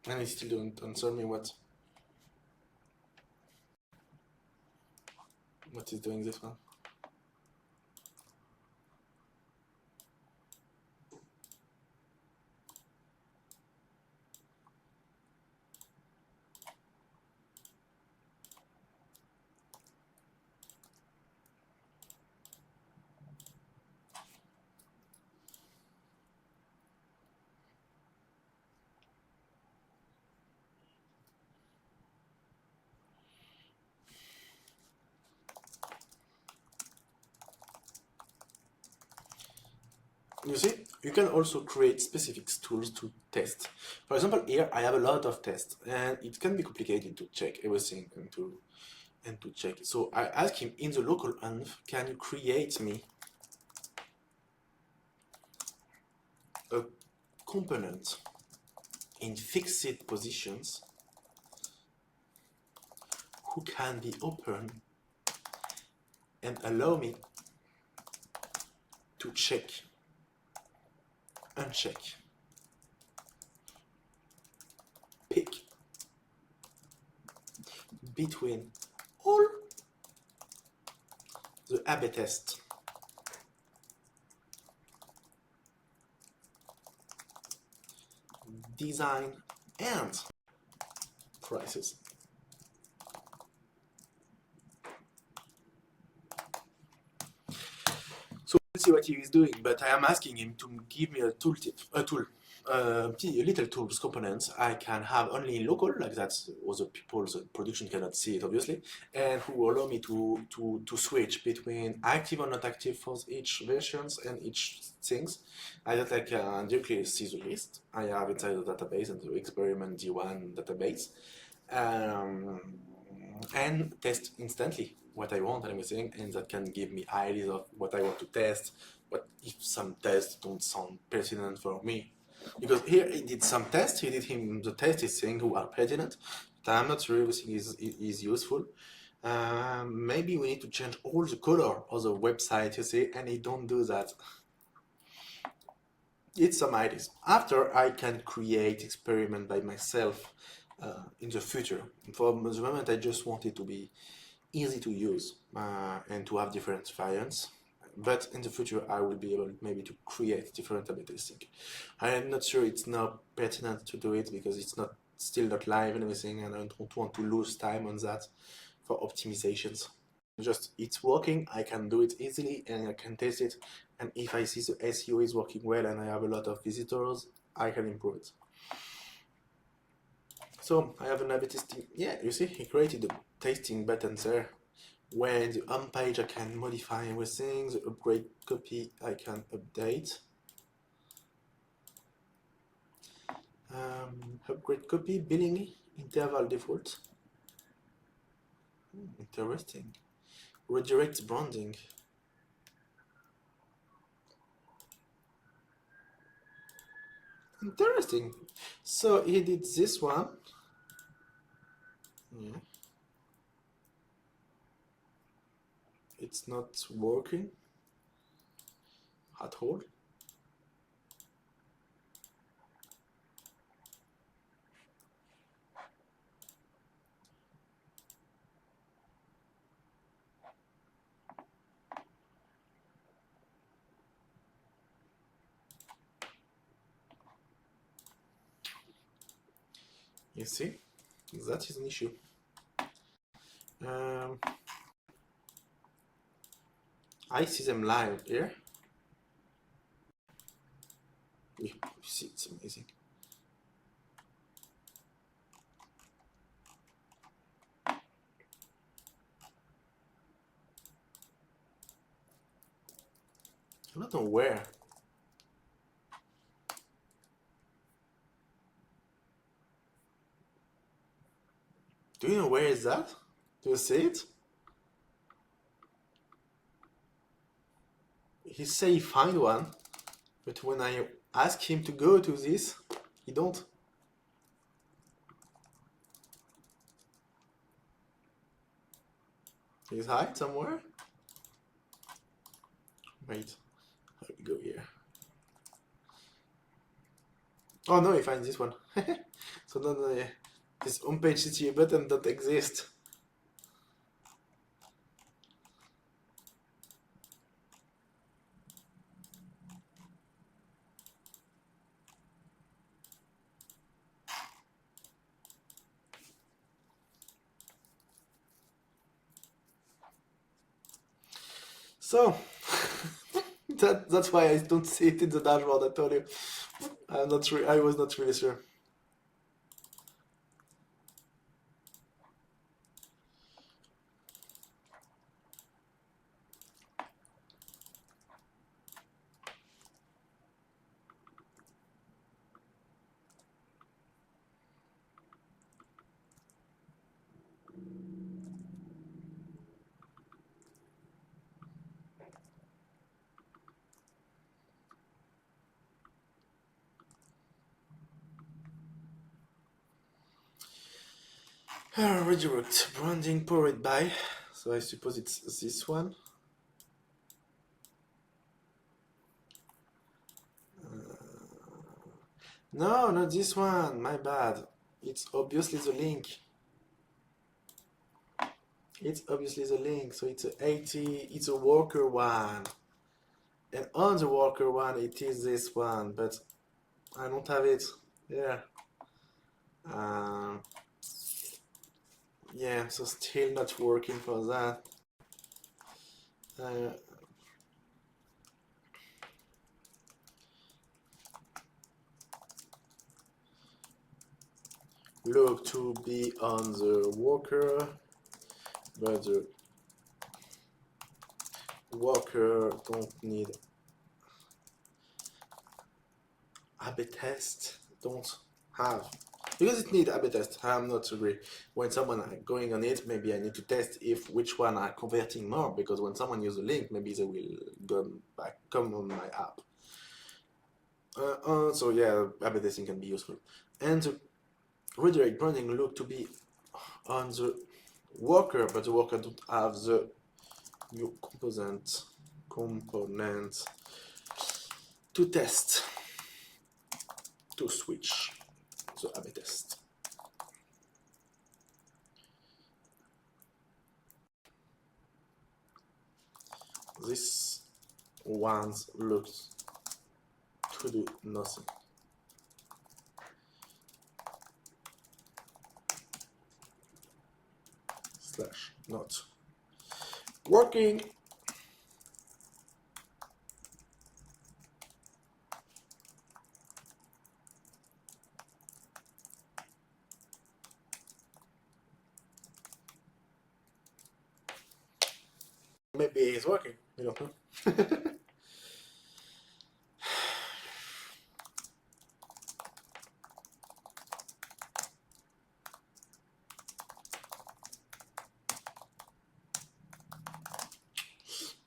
And he still don't answer me what is doing this one. You see, you can also create specific tools to test. For example, here I have a lot of tests, and it can be complicated to check everything and to check. So I ask him in the local env, can you create me a component in fixed positions who can be open and allow me to check, uncheck, pick between all the A/B test design and prices. So let's see what he is doing, but I am asking him to give me a little tools components I can have only in local, like that other people's production cannot see it obviously, and who will allow me to switch between active or not active for each versions and each things. I just like directly see the list I have inside the database and the experiment D1 database, and test instantly what I want and everything, and that can give me ideas of what I want to test, but if some tests don't sound pertinent for me. Because here he did some tests, he did the tests saying who are pertinent, but I'm not sure everything is useful. Maybe we need to change all the color of the website, you see, and he don't do that. It's some ideas. After I can create experiment by myself in the future. For the moment, I just want it to be easy to use and to have different variants. But in the future, I will be able maybe to create different A/B testing. I am not sure it's not pertinent to do it because it's still not live and everything, and I don't want to lose time on that for optimizations. Just it's working, I can do it easily and I can test it. And if I see the SEO is working well and I have a lot of visitors, I can improve it. So I have an A/B testing. Yeah, you see, he created the testing button there. When the home page, I can modify everything. The upgrade copy, I can update. Upgrade copy, billing, interval default. Interesting. Redirect branding. Interesting. So he did this one. Yeah. It's not working at all. You see, that is an issue. I see them live here. You see, it's amazing. I don't know where. Do you know where is that? Do you see it? He say he find one, but when I ask him to go to this, he don't. He's hide somewhere. Wait, let me go here. Oh no, he finds this one. So no, yeah. This homepage CTA button don't exist. So that's why I don't see it in the dashboard. I told you. I was not really sure. Redirect branding powered by. So I suppose it's this one. No, not this one. My bad. It's obviously the link. It's obviously the link. So it's a 80. It's a worker one. And on the worker one, it is this one, but I don't have it. Yeah. Yeah, so still not working for that. Look to be on the worker, but the worker don't need A/B test. Don't have. Because it need A/B test, I'm not agree. When someone going on it, maybe I need to test if which one are converting more, because when someone use a link, maybe they will come on my app. So yeah, A/B testing can be useful. And the redirect branding look to be on the worker, but the worker don't have the new component to test, to switch the A/B test. This one looks to do nothing. Slash not working. Maybe it's working, you don't know.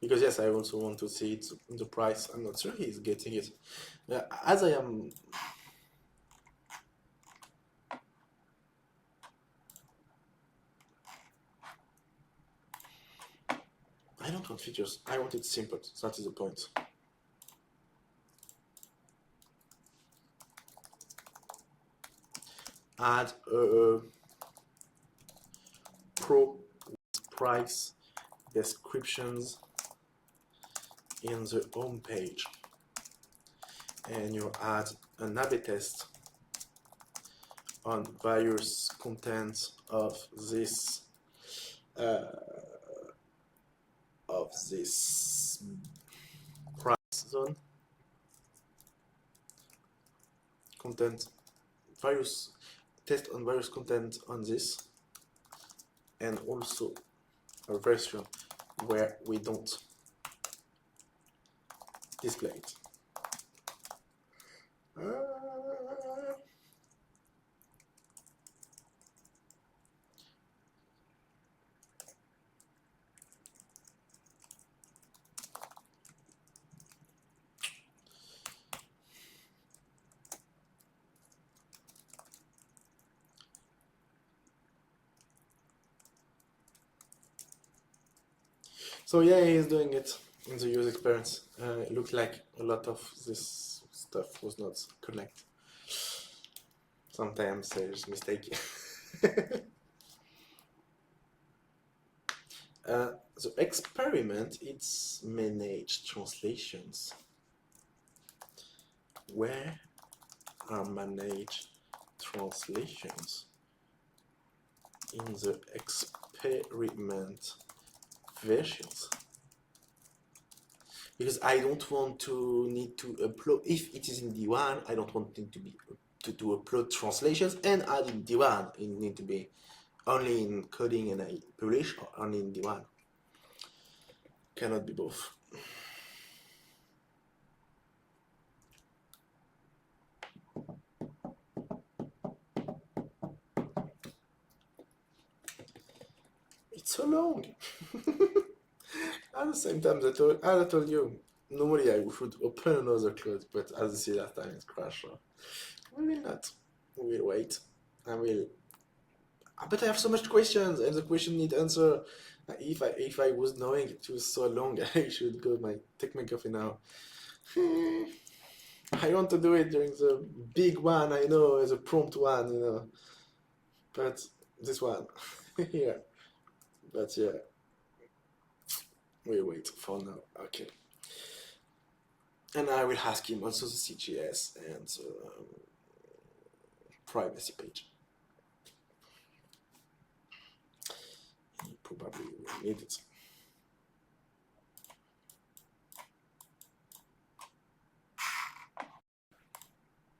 Because yes, I also want to see it in the price. I'm not sure he's getting it. As I am. I don't want features. I want it simple. That is the point. Add a pro price descriptions in the home page, and you add an A/B test on various contents of this price zone. Content, various test on various content on this, and also a version where we don't display it. So yeah, he's doing it in the user experience. It looked like a lot of this stuff was not correct. Sometimes there's mistake. The experiment, it's manage translations. Where are managed translations in the experiment versions? Because I don't want to need to upload, if it is in D1, I don't want it to be to upload translations and add in D1. It need to be only in coding and I publish, or only in D1. Cannot be both. It's so long. At the same time, as I told you, normally I should open another Claude, but as you see last time, it crashed. So we will not. We will wait. I will. But I have so much questions, and the question need answer. If I was knowing it was so long, I should go take my coffee now. I want to do it during the big one. I know the prompt one, you know. But this one here. But yeah. We wait for now. Okay. And I will ask him also the CGS and the privacy page. He probably will need it.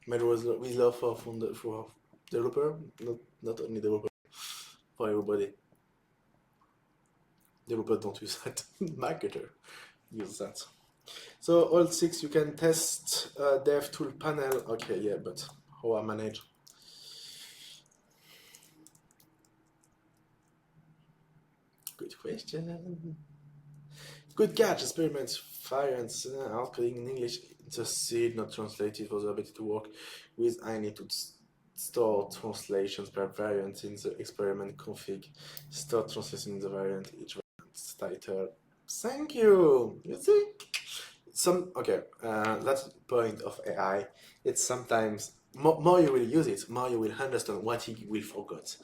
But was with love for developer, not only developer, for everybody. Developer don't use that. Marketer use that. So all 6 you can test dev tool panel. Okay, yeah, but how I manage? Good question. Good catch. Experiments variants out coding in English. Just see not translated for the ability to work with. I need to store translations per variant in the experiment config. Store translation in the variant, each variant's title. Thank you. You see? Okay, that's the point of AI. It's sometimes more you will use it, more you will understand what he will forget.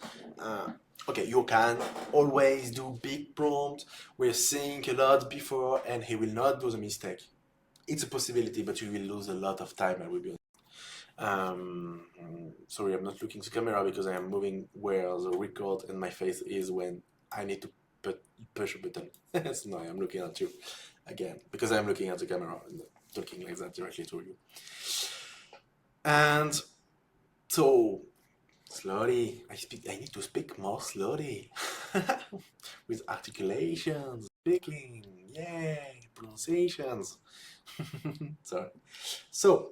Okay, you can always do big prompt, we'll think a lot before, and he will not do the mistake. It's a possibility, but you will lose a lot of time, I will be honest. Sorry, I'm not looking to camera because I am moving where the record and my face is when I need to push a button. So no, I'm looking at you again because I'm looking at the camera and talking like that directly to you. And so slowly, I need to speak more slowly with articulations, speaking, yay, pronunciations. Sorry. So,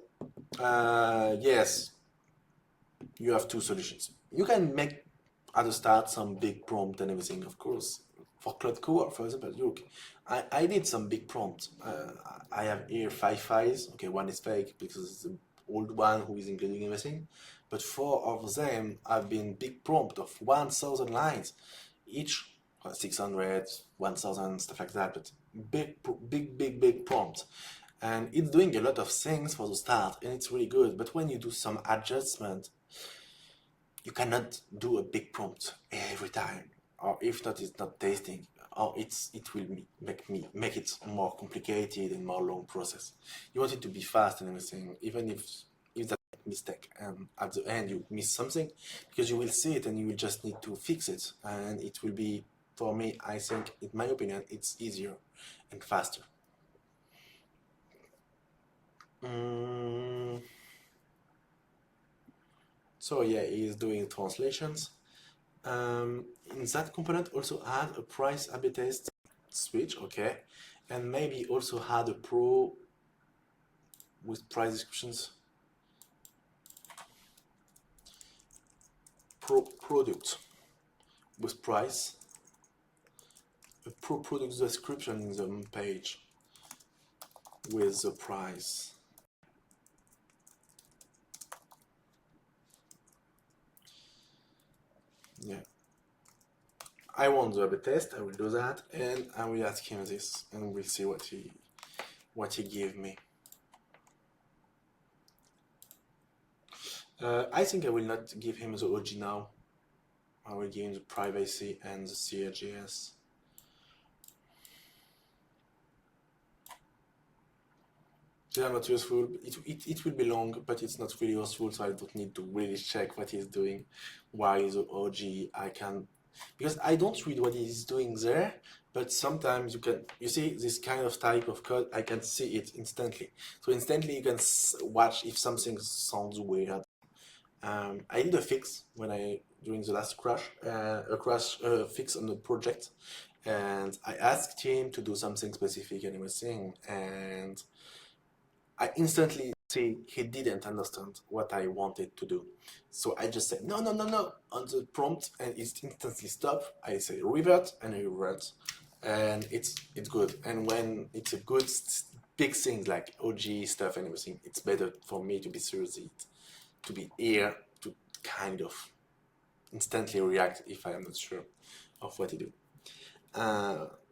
yes, you have 2 solutions. You can make at the start some big prompt and everything, of course, For Cloud Core, for example, look, I did some big prompts. I have here 5 files. Okay, one is fake because it's the old one who is including everything. But 4 of them have been big prompt of 1,000 lines, each 600, 1,000, stuff like that. But big prompt. And it's doing a lot of things for the start, and it's really good. But when you do some adjustment, you cannot do a big prompt every time, or if not, it's not tasting, or it will make it more complicated and more long process. You want it to be fast and everything, even if that mistake, and at the end you miss something, because you will see it and you will just need to fix it, and it will be, for me, I think, in my opinion, it's easier and faster. So yeah, he is doing translations. In that component also add a price A/B test switch, okay, and maybe also add a pro with price descriptions, product with price, a pro product description in the page with the price. Yeah, I want the A/B test. I will do that, and I will ask him this, and we'll see what he gave me. I think I will not give him the OG now. I will give him the privacy and the CLJS. They are not useful. It will be long, but it's not really useful, so I don't need to really check what he's doing. Why is the OG? I can, because I don't read what he's doing there, but sometimes you see this kind of type of code, I can see it instantly. So instantly you can watch if something sounds weird. I did a fix during the last crash, a crash fix on the project, and I asked him to do something specific and everything, and I instantly see he didn't understand what I wanted to do. So I just said, no, on the prompt, and it instantly stopped. I say revert, and it reverts. And it's good. And when it's a good big thing like OG stuff and everything, it's better for me to be serious, to be here to kind of instantly react if I am not sure of what to do.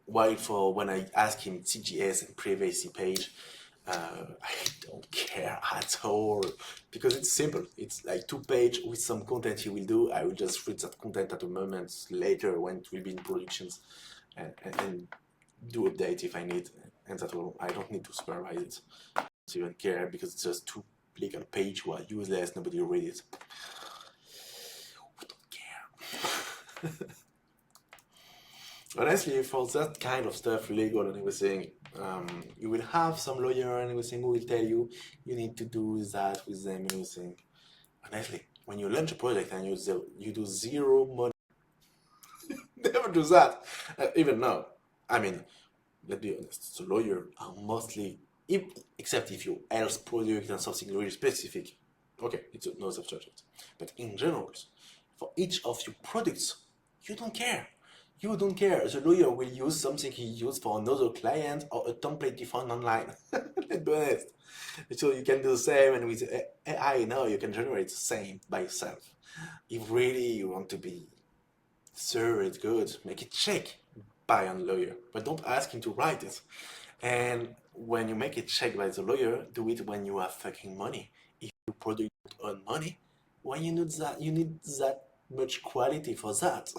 While for when I ask him CGS and privacy page, I don't care at all, because it's simple. It's like 2 pages with some content he will do. I will just read that content at a moment later when it will be in productions, and do update if I need, and that will, I don't need to supervise it. I don't even care, because it's just 2 click on page who are useless, nobody will read it. We don't care. Honestly, for that kind of stuff, legal and everything, you will have some lawyer and everything who will tell you need to do that with them and everything. Honestly, when you launch a project and you do zero money, never do that. Even now, I mean, let's be honest, the lawyer are mostly, except if you else product and something really specific, okay, it's another subject. But in general, for each of your products, you don't care. You don't care. The lawyer will use something he used for another client or a template defined online. Let's be honest. So you can do the same, and with AI now you can generate the same by yourself. If really you want to be sure it's good, make it check by a lawyer, but don't ask him to write it. And when you make it check by the lawyer, do it when you have fucking money. If you produce on money, why you need that much quality for that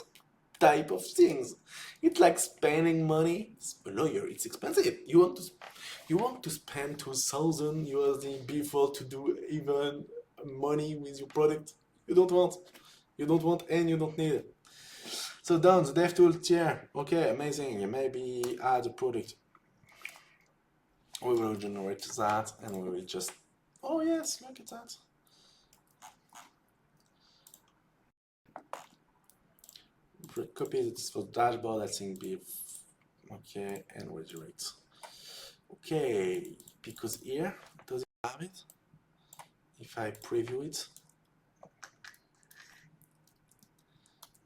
type of things? It's like spending money. A lawyer, it's expensive. You want to spend 2,000 USD before to do even money with your product. You don't want, and you don't need it. So done, the DevTool tier. Okay, amazing. Maybe add a product. We will generate that, and we will just, oh yes, look at that. Copy this for dashboard, I think be, okay, and redirect. Okay, because here, does it have it? If I preview it,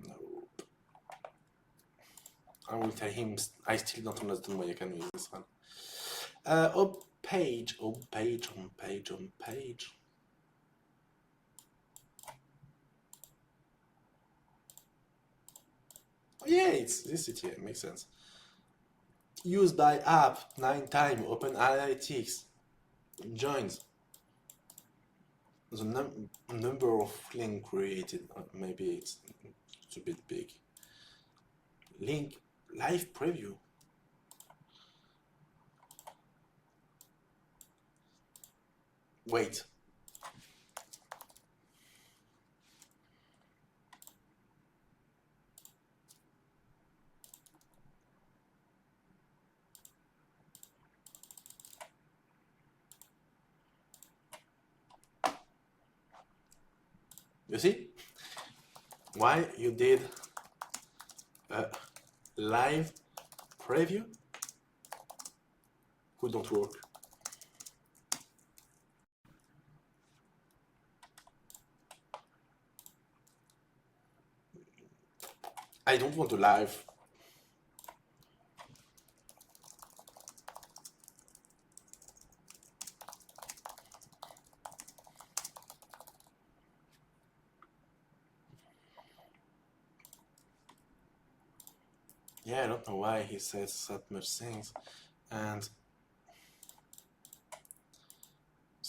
nope. I will tell him I still don't understand why you can use this one. On page. Oh yeah, it's this it here, makes sense. Used by app 9 times, open analytics, joins. The number of link created, maybe it's a bit big. Link, live preview. Wait. You see? Why you did a live preview? Couldn't work. I don't want to live. Yeah, I don't know why he says that much things. And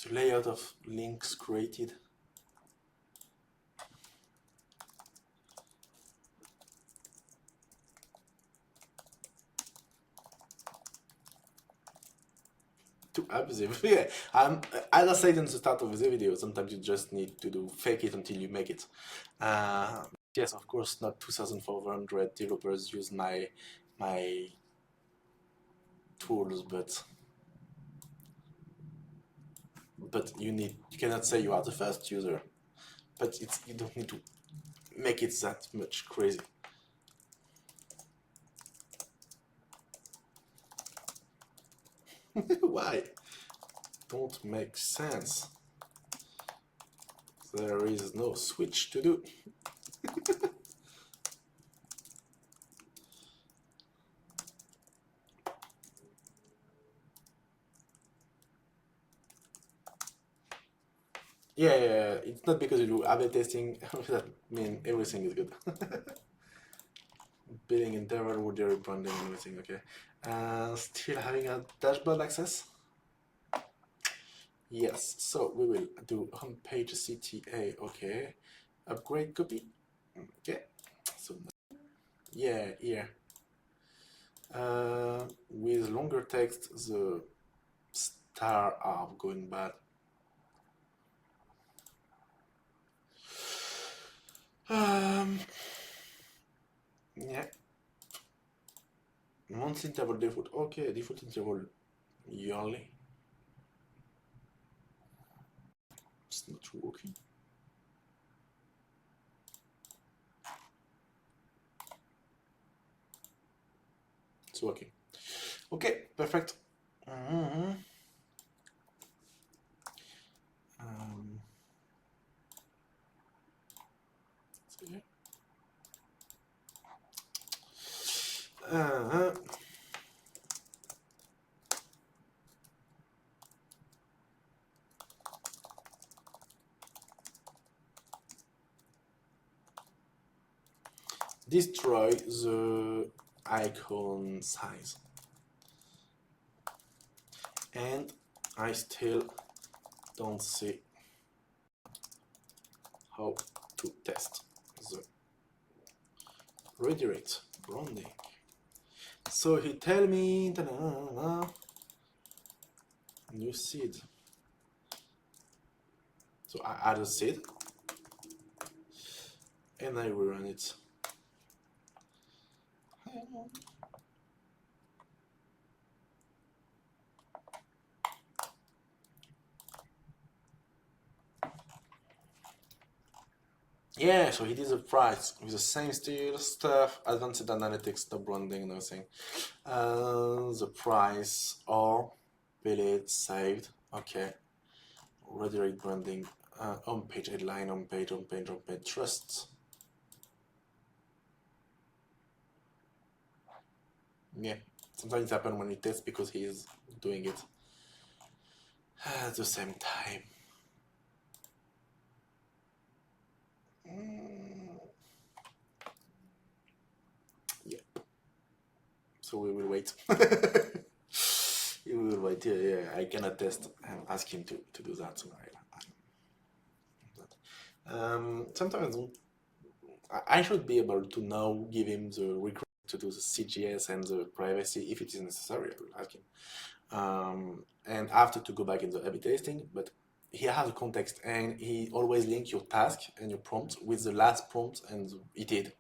the layout of links created. Too abusive. Yeah, as I said in the start of the video, sometimes you just need to do fake it until you make it. Yes, of course, not 2,400 developers use my tools, but you cannot say you are the first user, but you don't need to make it that much crazy. Why? Don't make sense. There is no switch to do. Yeah, it's not because you do A/B testing that mean everything is good. Billing interval, would your branding, everything, okay. Still having a dashboard access? Yes, so we will do homepage CTA, okay. Upgrade copy, okay. So yeah, here. With longer text, the star are going bad. Yeah. Monthly interval default, okay, default interval yearly. It's not working. It's working. Okay, perfect. Destroy the icon size. And I still don't see how to test the redirect branding. So he tell me new seed. So I add a seed and I rerun it. Yeah, so he did the price with the same still stuff, advanced analytics, the branding and everything. The price or delete, saved, okay. Redirect branding, on page headline, on page, trust. Yeah, sometimes it happens when you test because he's doing it at the same time. Yeah. So we will wait. We will wait. Yeah, I cannot test and ask him to do that. So sometimes I should be able to now give him the request to do the CGS and the privacy if it is necessary. I will ask him. And after to go back in the A/B testing, but he has a context and he always link your task and your prompt with the last prompt, and he did.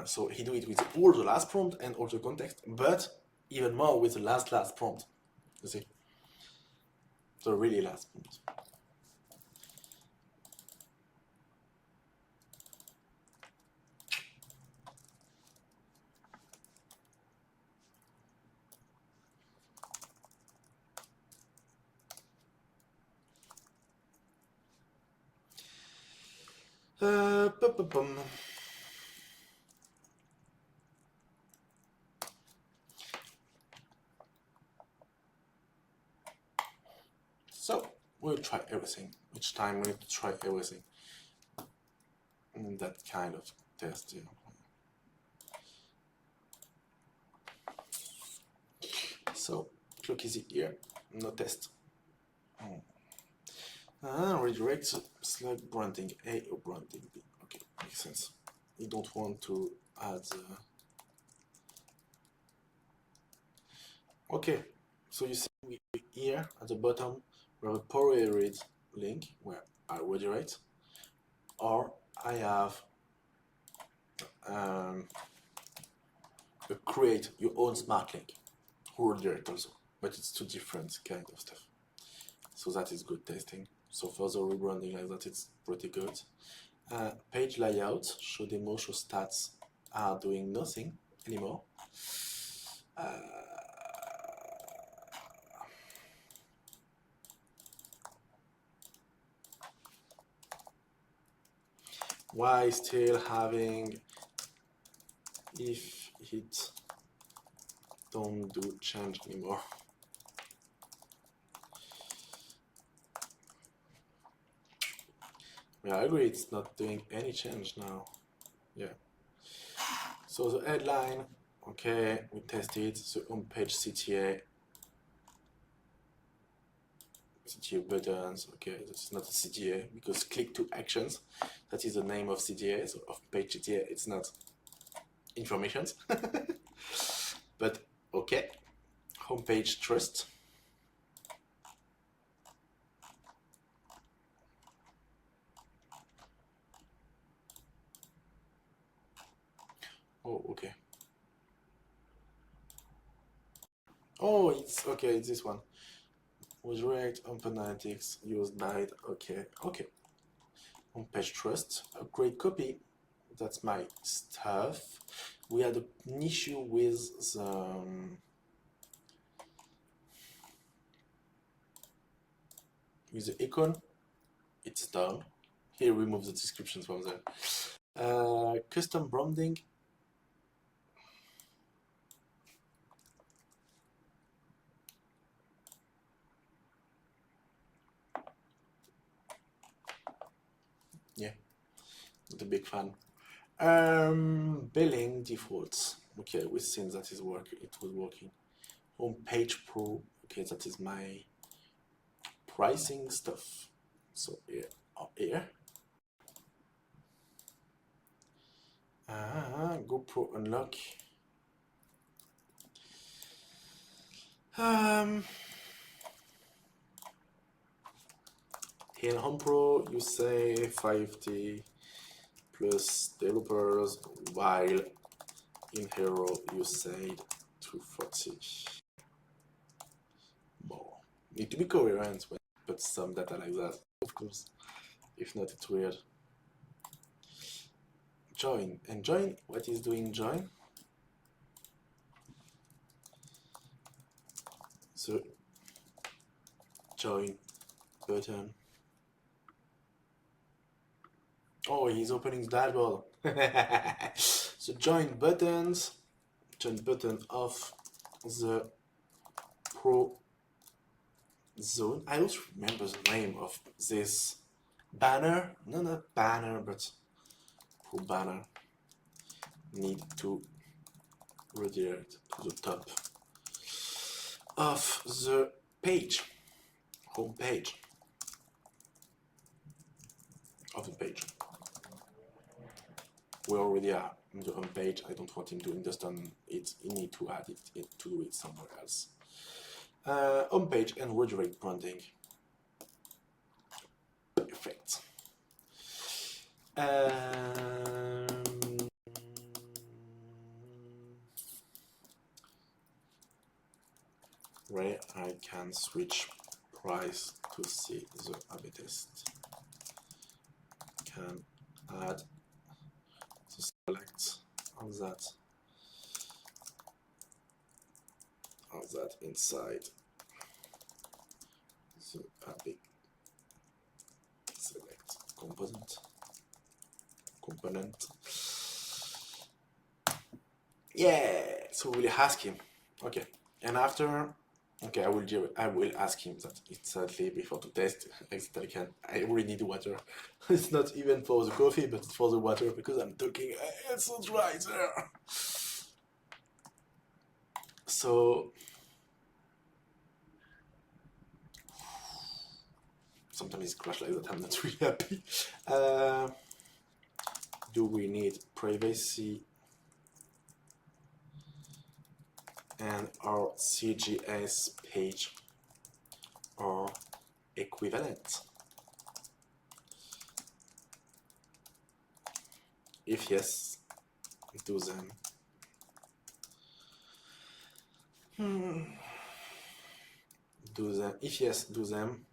So he do it with all the last prompt and all the context, but even more with the last prompt. You see, the really last prompt. Pum, pum, pum. So we'll try everything. Each time we need to try everything. In that kind of test, yeah. So clock is here, no test. Redirect slug branding A or branding B. Okay, makes sense. You don't want to add. Okay, so you see here at the bottom we have a powered link where I redirect, or I have a create your own smart link or redirect also, but it's two different kind of stuff. So that is good testing. So for the rebranding like that, it's pretty good. Page layout, show demo, show stats are doing nothing anymore. Why still having if it don't do change anymore? Yeah, I agree, it's not doing any change now. Yeah. So the headline, okay, we tested the on-page CTA buttons. Okay, that's not a CTA because click to actions, that is the name of CTA, so of page CTA, it's not information. But okay, homepage trust. Oh, okay. Oh, it's okay, it's this one. Was right open analytics used by okay. Homepage trust, a great copy. That's my stuff. We had an issue with the icon. It's done. Here, remove the descriptions from there. Custom branding. Yeah, not a big fan. Billing defaults. Okay, we've seen that is working. It was working. Homepage pro. Okay, that is my pricing stuff. So here, here. GoPro unlock. In Home Pro, you say 50 plus developers, while in Hero, you say 240. More. Need to be coherent when you put some data like that, of course. If not, it's weird. Join. And join, what is doing join? So, join button. Oh, he's opening the dashboard. So join buttons, join button off, the pro zone. I don't remember the name of this banner. No, not banner, but pro banner need to redirect to the top of the page, home page of the page. We already are on the home page. I don't want him doing just on it. He need to add it to do it somewhere else. Home page and redirect branding. Perfect. Where I can switch price to see the A/B test. Can add the select of that inside the A/B select component. Yeah, so we'll ask him. Okay, and after, okay, I will ask him that exactly before to test. I really need water. It's not even for the coffee, but for the water because I'm talking. It's so dry there. So sometimes it's crash like that. I'm not really happy. Do we need privacy and our CGS page are equivalent? If yes, do them. Do them. If yes, do them.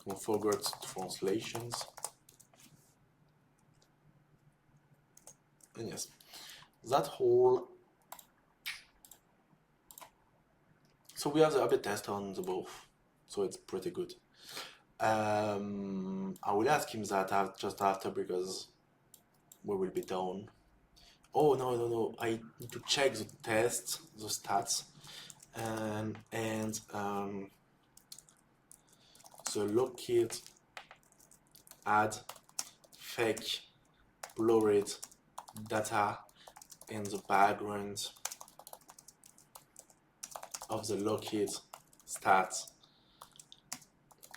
Don't forget translations. And yes, that whole. So we have the A/B test on the both, so it's pretty good. I will ask him that just after because we will be done. Oh no! I need to check the test, the stats, and the locate add fake blurred data in the background of the locate stats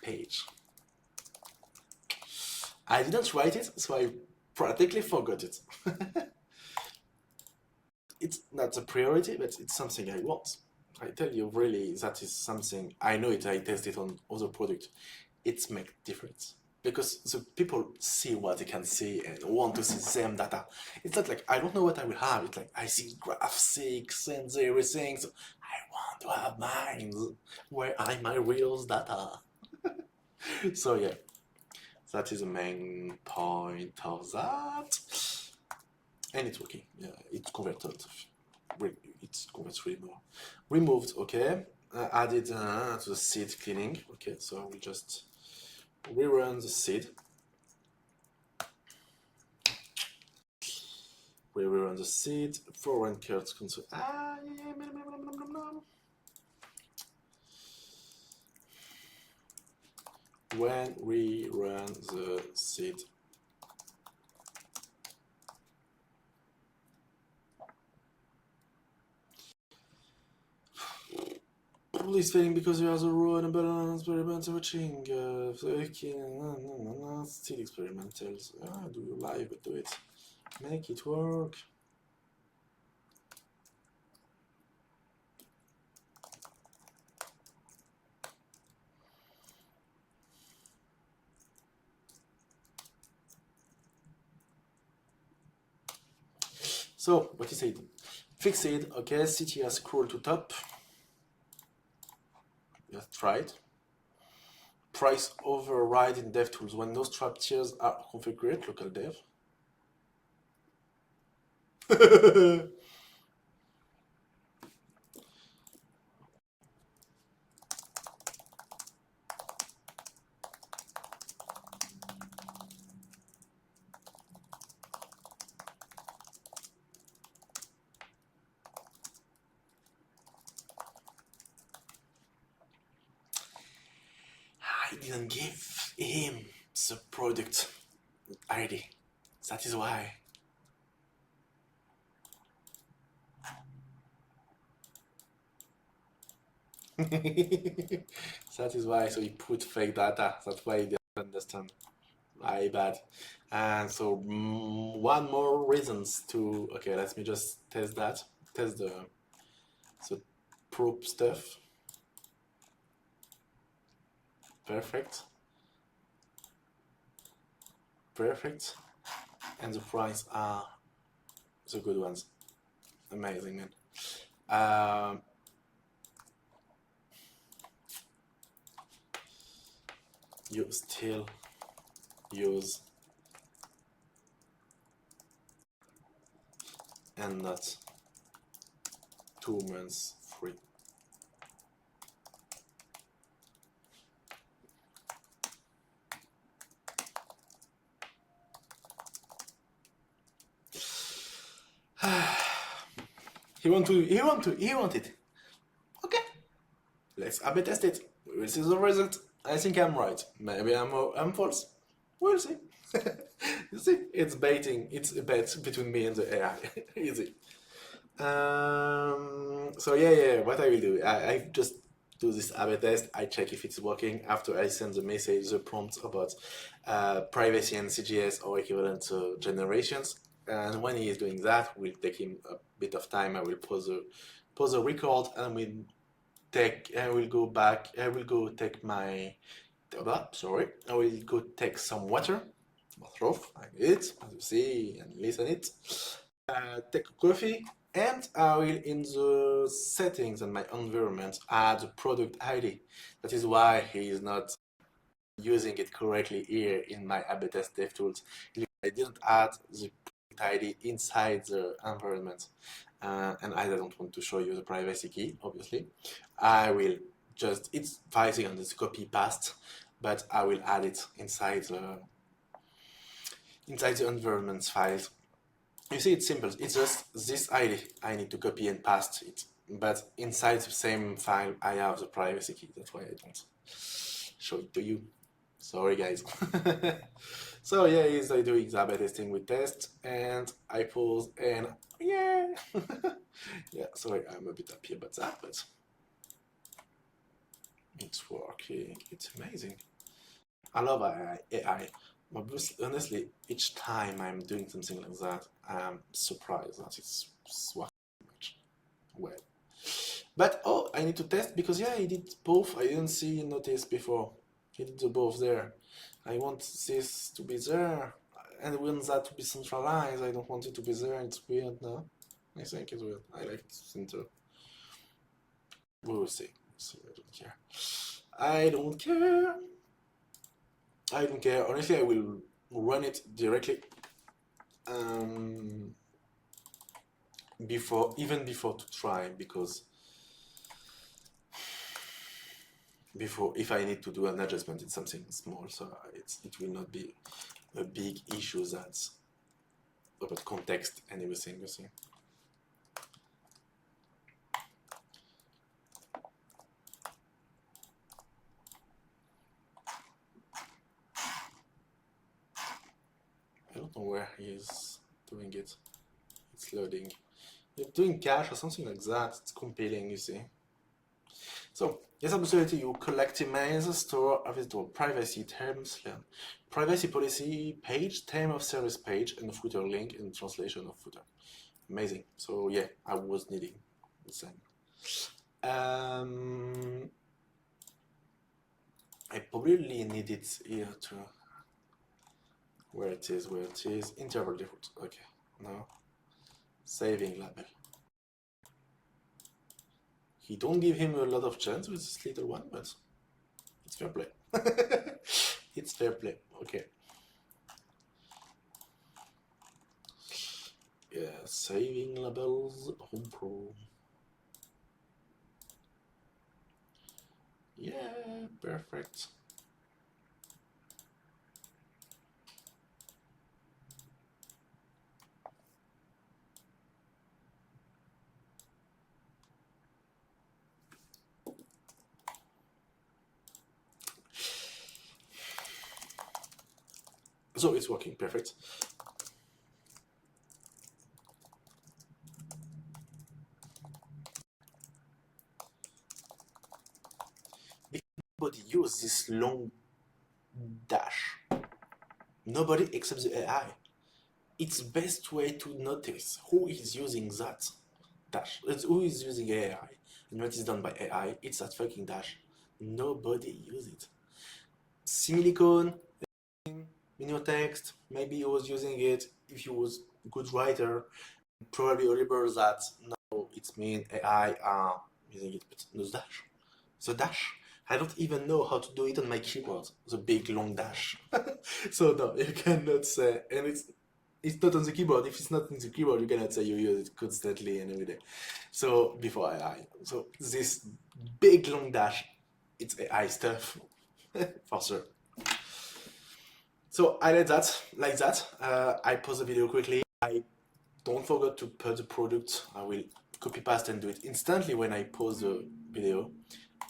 page. I didn't write it, so I practically forgot it. It's not a priority, but it's something I want. I tell you, really, that is something I know it. I test it on other products. It makes difference because the people see what they can see and want to see them data. It's not like I don't know what I will have. It's like I see graphics and everything. So I want to have mine. Where are my real data? So yeah, that is the main point of that. And it's working. Yeah, it's converted. It's converts really more. Removed. Okay. Added to the seed cleaning. Okay, so I will just rerun the seed. We rerun the seed. For run curves console. When we run the seed. Please failing because you have a raw and balance experiment watching still experimentals. Do you live but do it. Make it work. So what is it? Fix it, okay, CTR scroll to top. Let's try it. Price override in DevTools when those trap tiers are configured, local dev. I didn't give him the product ID. That is why. That is why. So he put fake data. That's why he didn't understand. My bad. And so one more reasons to, okay, let me just test that. Test the prop stuff. Perfect. Perfect. And the price are the good ones. Amazing, man. You still use and not 2 months free. He wanted. Okay, let's A/B test it. We will see the result. I think I'm right. Maybe I'm false. We'll see. You see, it's baiting. It's a bet between me and the AI. Easy. So yeah. What I will do, I just do this A/B test. I check if it's working. After I send the message, the prompt about privacy and CGS or equivalent generations. And when he is doing that, will take him a bit of time. I will pause the record, and I will go back. I will go take my. I will go take some water. I need it, as you see, and listen it. Take a coffee, and I will, in the settings and my environment, add the product ID. That is why he is not using it correctly here in my A/B test DevTools. I didn't add the product ID inside the environment, and I don't want to show you the privacy key, obviously. I will just, it's Python and it's copy paste, but I will add it inside the environment files. You see, it's simple. It's just this ID. I need to copy and paste it. But inside the same file, I have the privacy key. That's why I don't show it to you. Sorry, guys. So yeah, he's doing the A/B testing with test, and I pause, and yeah. Yeah, sorry, I'm a bit happy about that, but it's working. It's amazing. I love AI. Honestly, each time I'm doing something like that, I'm surprised that it's working much well. But oh, I need to test because yeah, I did both. I didn't notice before. He did the both there. I want this to be there, and I want that to be centralized. I don't want it to be there. It's weird now. I think it's weird. I like it center. We will see. I don't care. I don't care. I don't care. Honestly, I will run it directly before to try, because if I need to do an adjustment, it's something small, so it will not be a big issue that's about context and everything. You see. I don't know where he's doing it. It's loading. You're doing cache or something like that. It's compiling, you see. So, yes, absolutely, you collectivize, store, store privacy terms, privacy policy page, term of service page, and footer link, and translation of footer. Amazing. So yeah, I was needing the same. I probably need it here to where it is, interval default. Okay, now saving label. He don't give him a lot of chance with this little one, but it's fair play. It's fair play. Okay. Yeah, saving labels, home pro. Yeah, perfect. So it's working perfect. Nobody uses this long dash. Nobody except the AI. It's best way to notice who is using that dash. It's who is using AI. And what is done by AI, it's that fucking dash. Nobody uses it. Semicolon in your text, maybe you was using it if you was a good writer. Probably remember that now it's mean AI are using it, but no dash. The dash. I don't even know how to do it on my keyboard. The big long dash. So no, you cannot say, and it's not on the keyboard. If it's not in the keyboard, you cannot say you use it constantly and every day. So before AI, so this big long dash, it's AI stuff for sure. So I did that like that. I pause the video quickly. I don't forget to put the product. I will copy paste and do it instantly when I pause the video,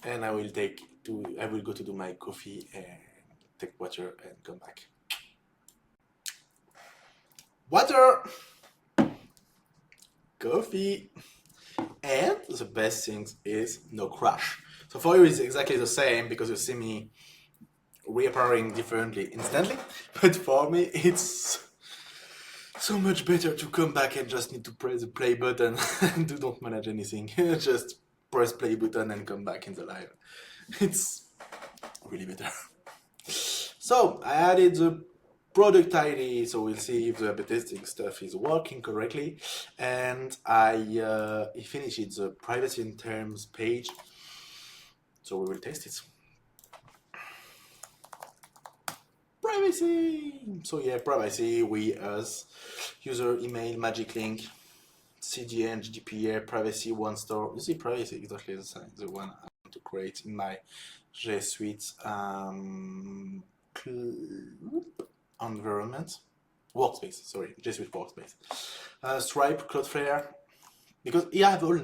and I will go to do my coffee and take water and come back. Water, coffee, and the best thing is no crash. So for you it's exactly the same because you see me reappearing differently instantly, but for me it's so much better to come back and just need to press the play button and don't manage anything. Just press play button and come back in the live. It's really better. So I added the product ID, so we'll see if the A/B testing stuff is working correctly. And I finished the privacy in terms page, so we will test it. Privacy. So yeah, privacy. We as user email magic link, CDN, GDPR, privacy, onestore. You see privacy exactly the same. The one I want to create in my G Suite environment. Workspace, sorry, G Suite workspace. Stripe, CloudFlare, because you have all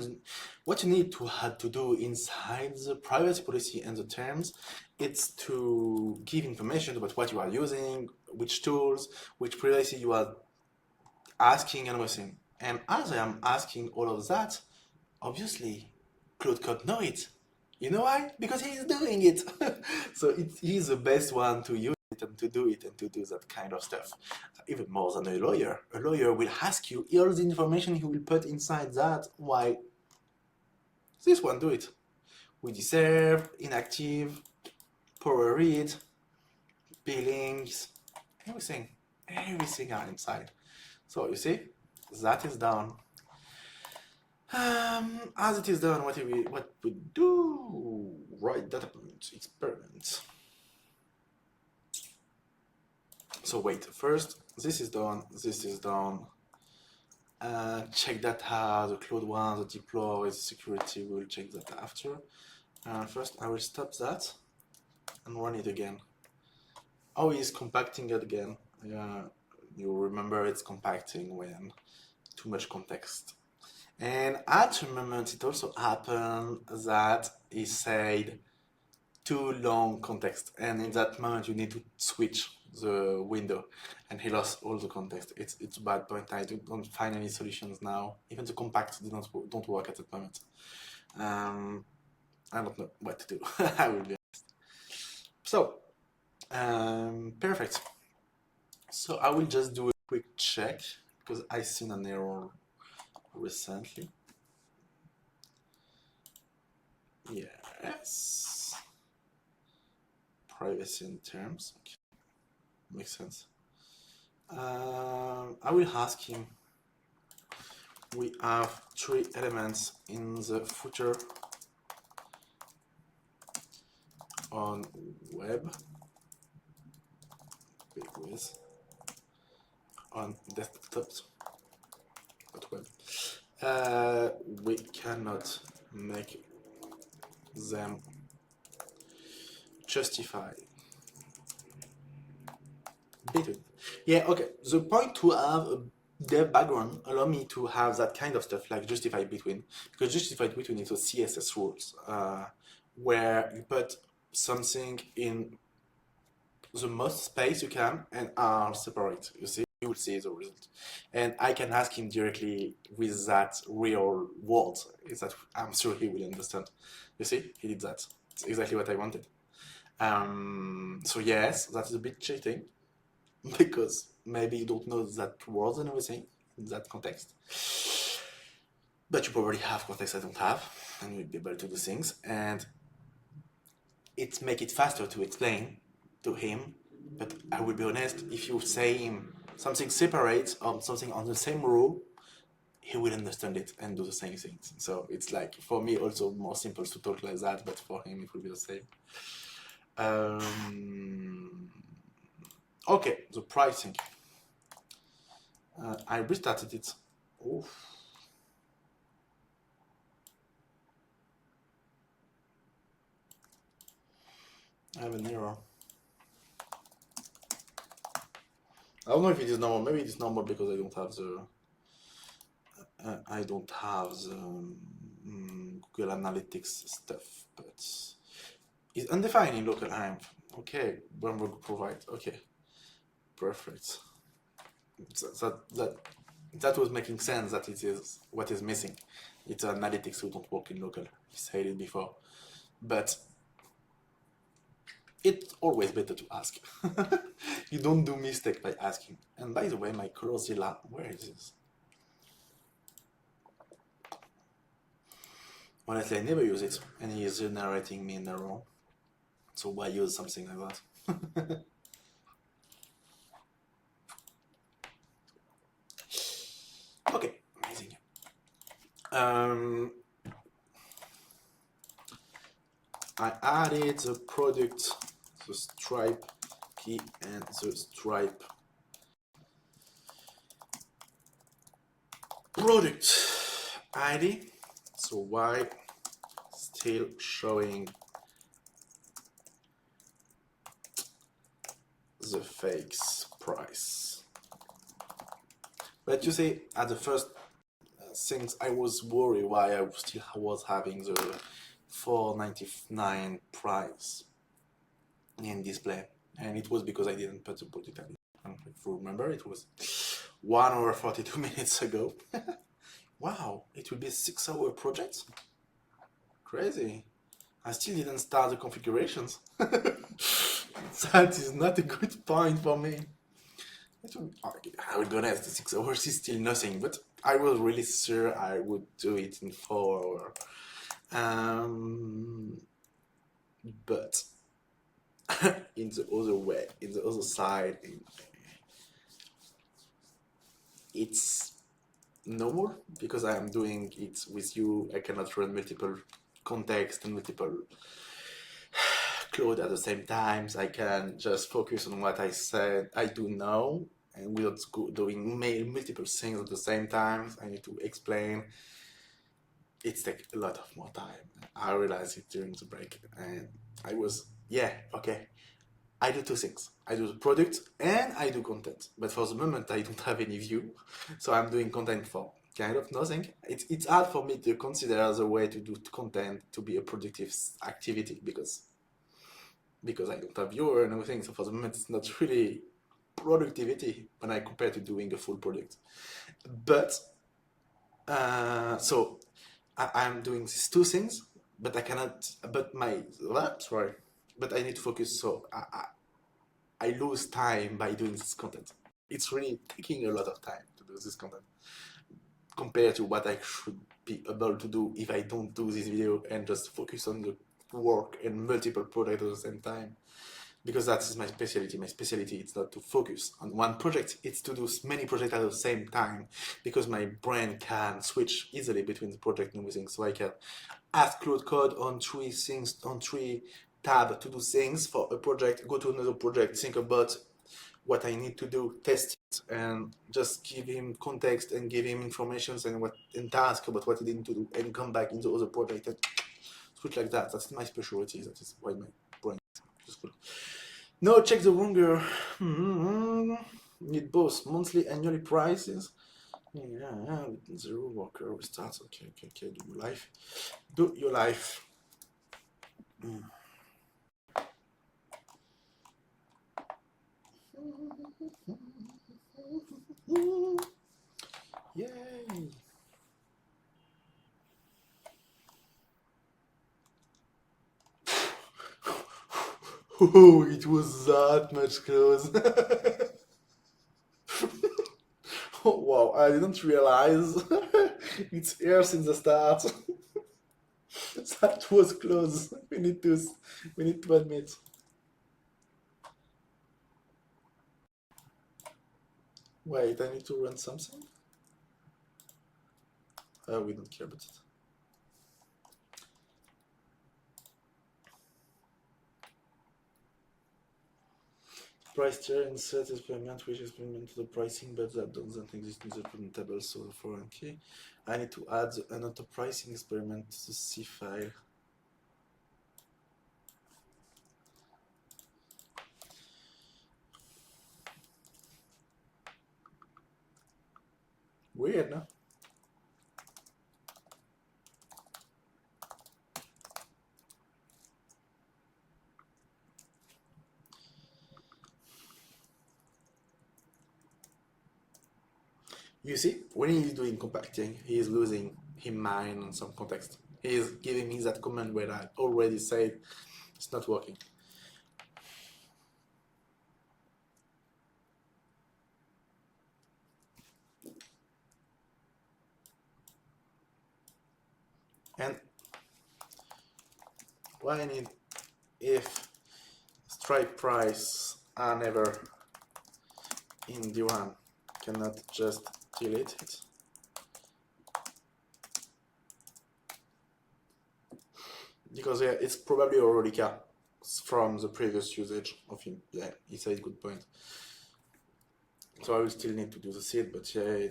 what you need to do inside the privacy policy and the terms. It's to give information about what you are using, which tools, which privacy you are asking and everything. And as I am asking all of that, obviously, Claude Code knows it. You know why? Because he's doing it. So he's the best one to use it and to do it and to do that kind of stuff. Even more than a lawyer. A lawyer will ask you all the information he will put inside that, while this one do it. We deserve, inactive, power read, billings, everything. Everything are inside. So you see, that is done. As it is done, what we do? Right, data point, experiment. So wait, first, this is done, this is done. Check data, the cloud one, the deploy, the security, we'll check that after. First, I will stop that and run it again. Oh, it's compacting it again. You remember it's compacting when too much context. And at the moment, it also happened that he said too long context. And in that moment, you need to switch the window. And he lost all the context. It's a bad point. I don't find any solutions now. Even the compact don't work at that moment. I don't know what to do. I will be honest. So, perfect. So I will just do a quick check because I seen an error recently. Yes. Privacy in terms. Okay. Makes sense. I will ask him. We have 3 elements in the footer on web, big with, on desktop, not web. We cannot make them justify between. Yeah, okay. The point to have a dev background allow me to have that kind of stuff like justify between, because justify between is a CSS rules where you put something in the most space you can and are separate. You see, you will see the result. And I can ask him directly with that real word. Is that I'm sure he will understand. You see, he did that. It's exactly what I wanted. So yes, that is a bit cheating because maybe you don't know that word and everything in that context. But you probably have context I don't have, and you'll be able to do things. And it make it faster to explain to him. But I will be honest, if you say him something separate or something on the same row, he will understand it and do the same things. So it's like, for me, also more simple to talk like that, but for him, it will be the same. Okay, the pricing. I restarted it. Oof. I have an error. I don't know if it is normal. Maybe it is normal because I don't have the Google Analytics stuff, but it's undefined in local env. Okay, Bloomberg provide. Okay, perfect. That was making sense that it is what is missing. It's analytics who don't work in local. We said it before, but it's always better to ask. You don't do mistake by asking. And by the way, my Colorzilla, where is this? Honestly, I never use it, and he is generating me an error. So why use something like that? Okay, amazing. I added the product, the stripe key, and the stripe product ID. So why still showing the fakes price? But you see, at the first things, I was worried why I still was having the $4.99 price in display, and it was because I didn't put the product ID. If you remember, it was 1 hour 42 minutes ago. Wow, it will be a 6-hour project? Crazy. I still didn't start the configurations. That is not a good point for me. I will be honest, the 6 hours is still nothing, but I was really sure I would do it in 4 hours. But in the other way, in the other side, it's normal because I am doing it with you. I cannot run multiple contexts and multiple Claude at the same time. I can just focus on what I said I do know and without doing multiple things at the same time. I need to explain. It takes a lot of more time. I realized it during the break, and I was, yeah, okay. I do two things. I do the product and I do content. But for the moment, I don't have any view. So I'm doing content for kind of nothing. It's hard for me to consider the way to do content to be a productive activity because I don't have viewer and everything. So for the moment, it's not really productivity when I compare to doing a full product. But so I'm doing these two things, but I cannot. But sorry. But I need to focus. So I lose time by doing this content. It's really taking a lot of time to do this content compared to what I should be able to do if I don't do this video and just focus on the work and multiple projects at the same time. Because that is my specialty. My specialty is not to focus on one project, it's to do many projects at the same time because my brain can switch easily between the project and everything. So I can ask Claude Code on 3 things, on 3 tabs to do things for a project, go to another project, think about what I need to do, test it, and just give him context and give him information and task about what he need to do, and come back into other project and switch like that. That's my specialty. That is why my brain is useful. No, check the longer. Need both monthly, annually prices. Yeah, zero worker restarts. Okay. Do your life. Do your life. Yay! Oh, it was that much close. Oh, wow, I didn't realize it's here since the start. That was close. We need to admit. Wait, I need to run something? We don't care about it. Price tier insert experiment, which experiment to the pricing, but that doesn't exist in the print table, so the foreign key. I need to add another pricing experiment to the C file. Weird, no? You see, when he's doing compacting, he is losing his mind on some context. He is giving me that command where I already said it's not working. And why I need if strike price are never in D1, cannot just delete it. Because yeah, it's probably already cut from the previous usage of him. Yeah, it's a good point. So I will still need to do the seed, but yeah,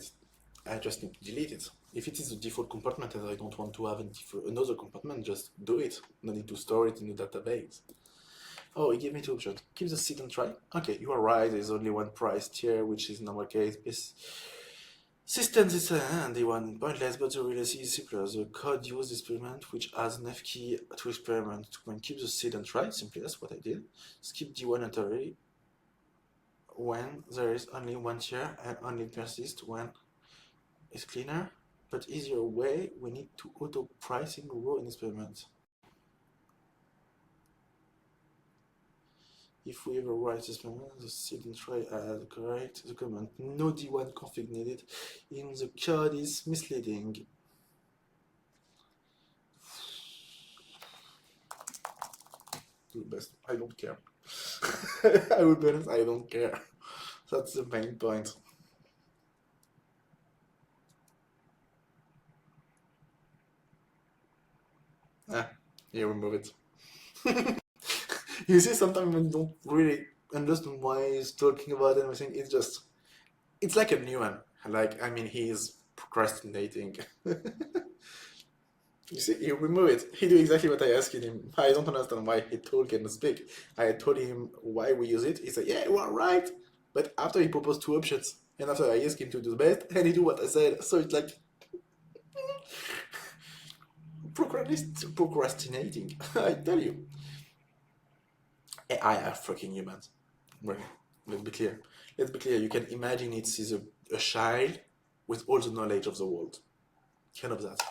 I just need to delete it. If it is the default compartment and I don't want to have another compartment, just do it. No need to store it in the database. Oh, it gave me two options. Keep the seed and try. Okay, you are right. There's only one price tier, which is in our case. Systems is the one pointless, but the reality is simpler. The code use experiment, which adds an F key to experiment. When keep the seed and try, simply that's what I did. Skip D1 entirely when there is only one tier and only persist when it's cleaner. But easier way, we need to auto pricing row in experiment. If we ever write this experiment, the seed and try correct the comment. No D1 config needed. In the code is misleading. Do the best. I don't care. I will be honest, I don't care. That's the main point. You remove it. You see, sometimes I don't really understand why he's talking about everything. It's like a new one. Like, I mean, he's procrastinating. You see, you remove it. He do exactly what I asked him. I don't understand why he talk and speak. I told him why we use it. He said, yeah, you are right. But after he proposed two options, and after I asked him to do the best, and he do what I said. So it's like procrastinating. I tell you. AI are fucking humans. Well, let's be clear. Let's be clear. You can imagine it is a child with all the knowledge of the world. Kind of that.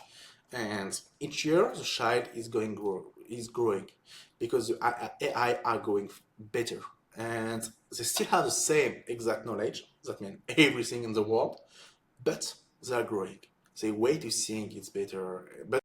And each year the child is growing because the AI are going better, and they still have the same exact knowledge. That means everything in the world, but they are growing. They way to think it's better, but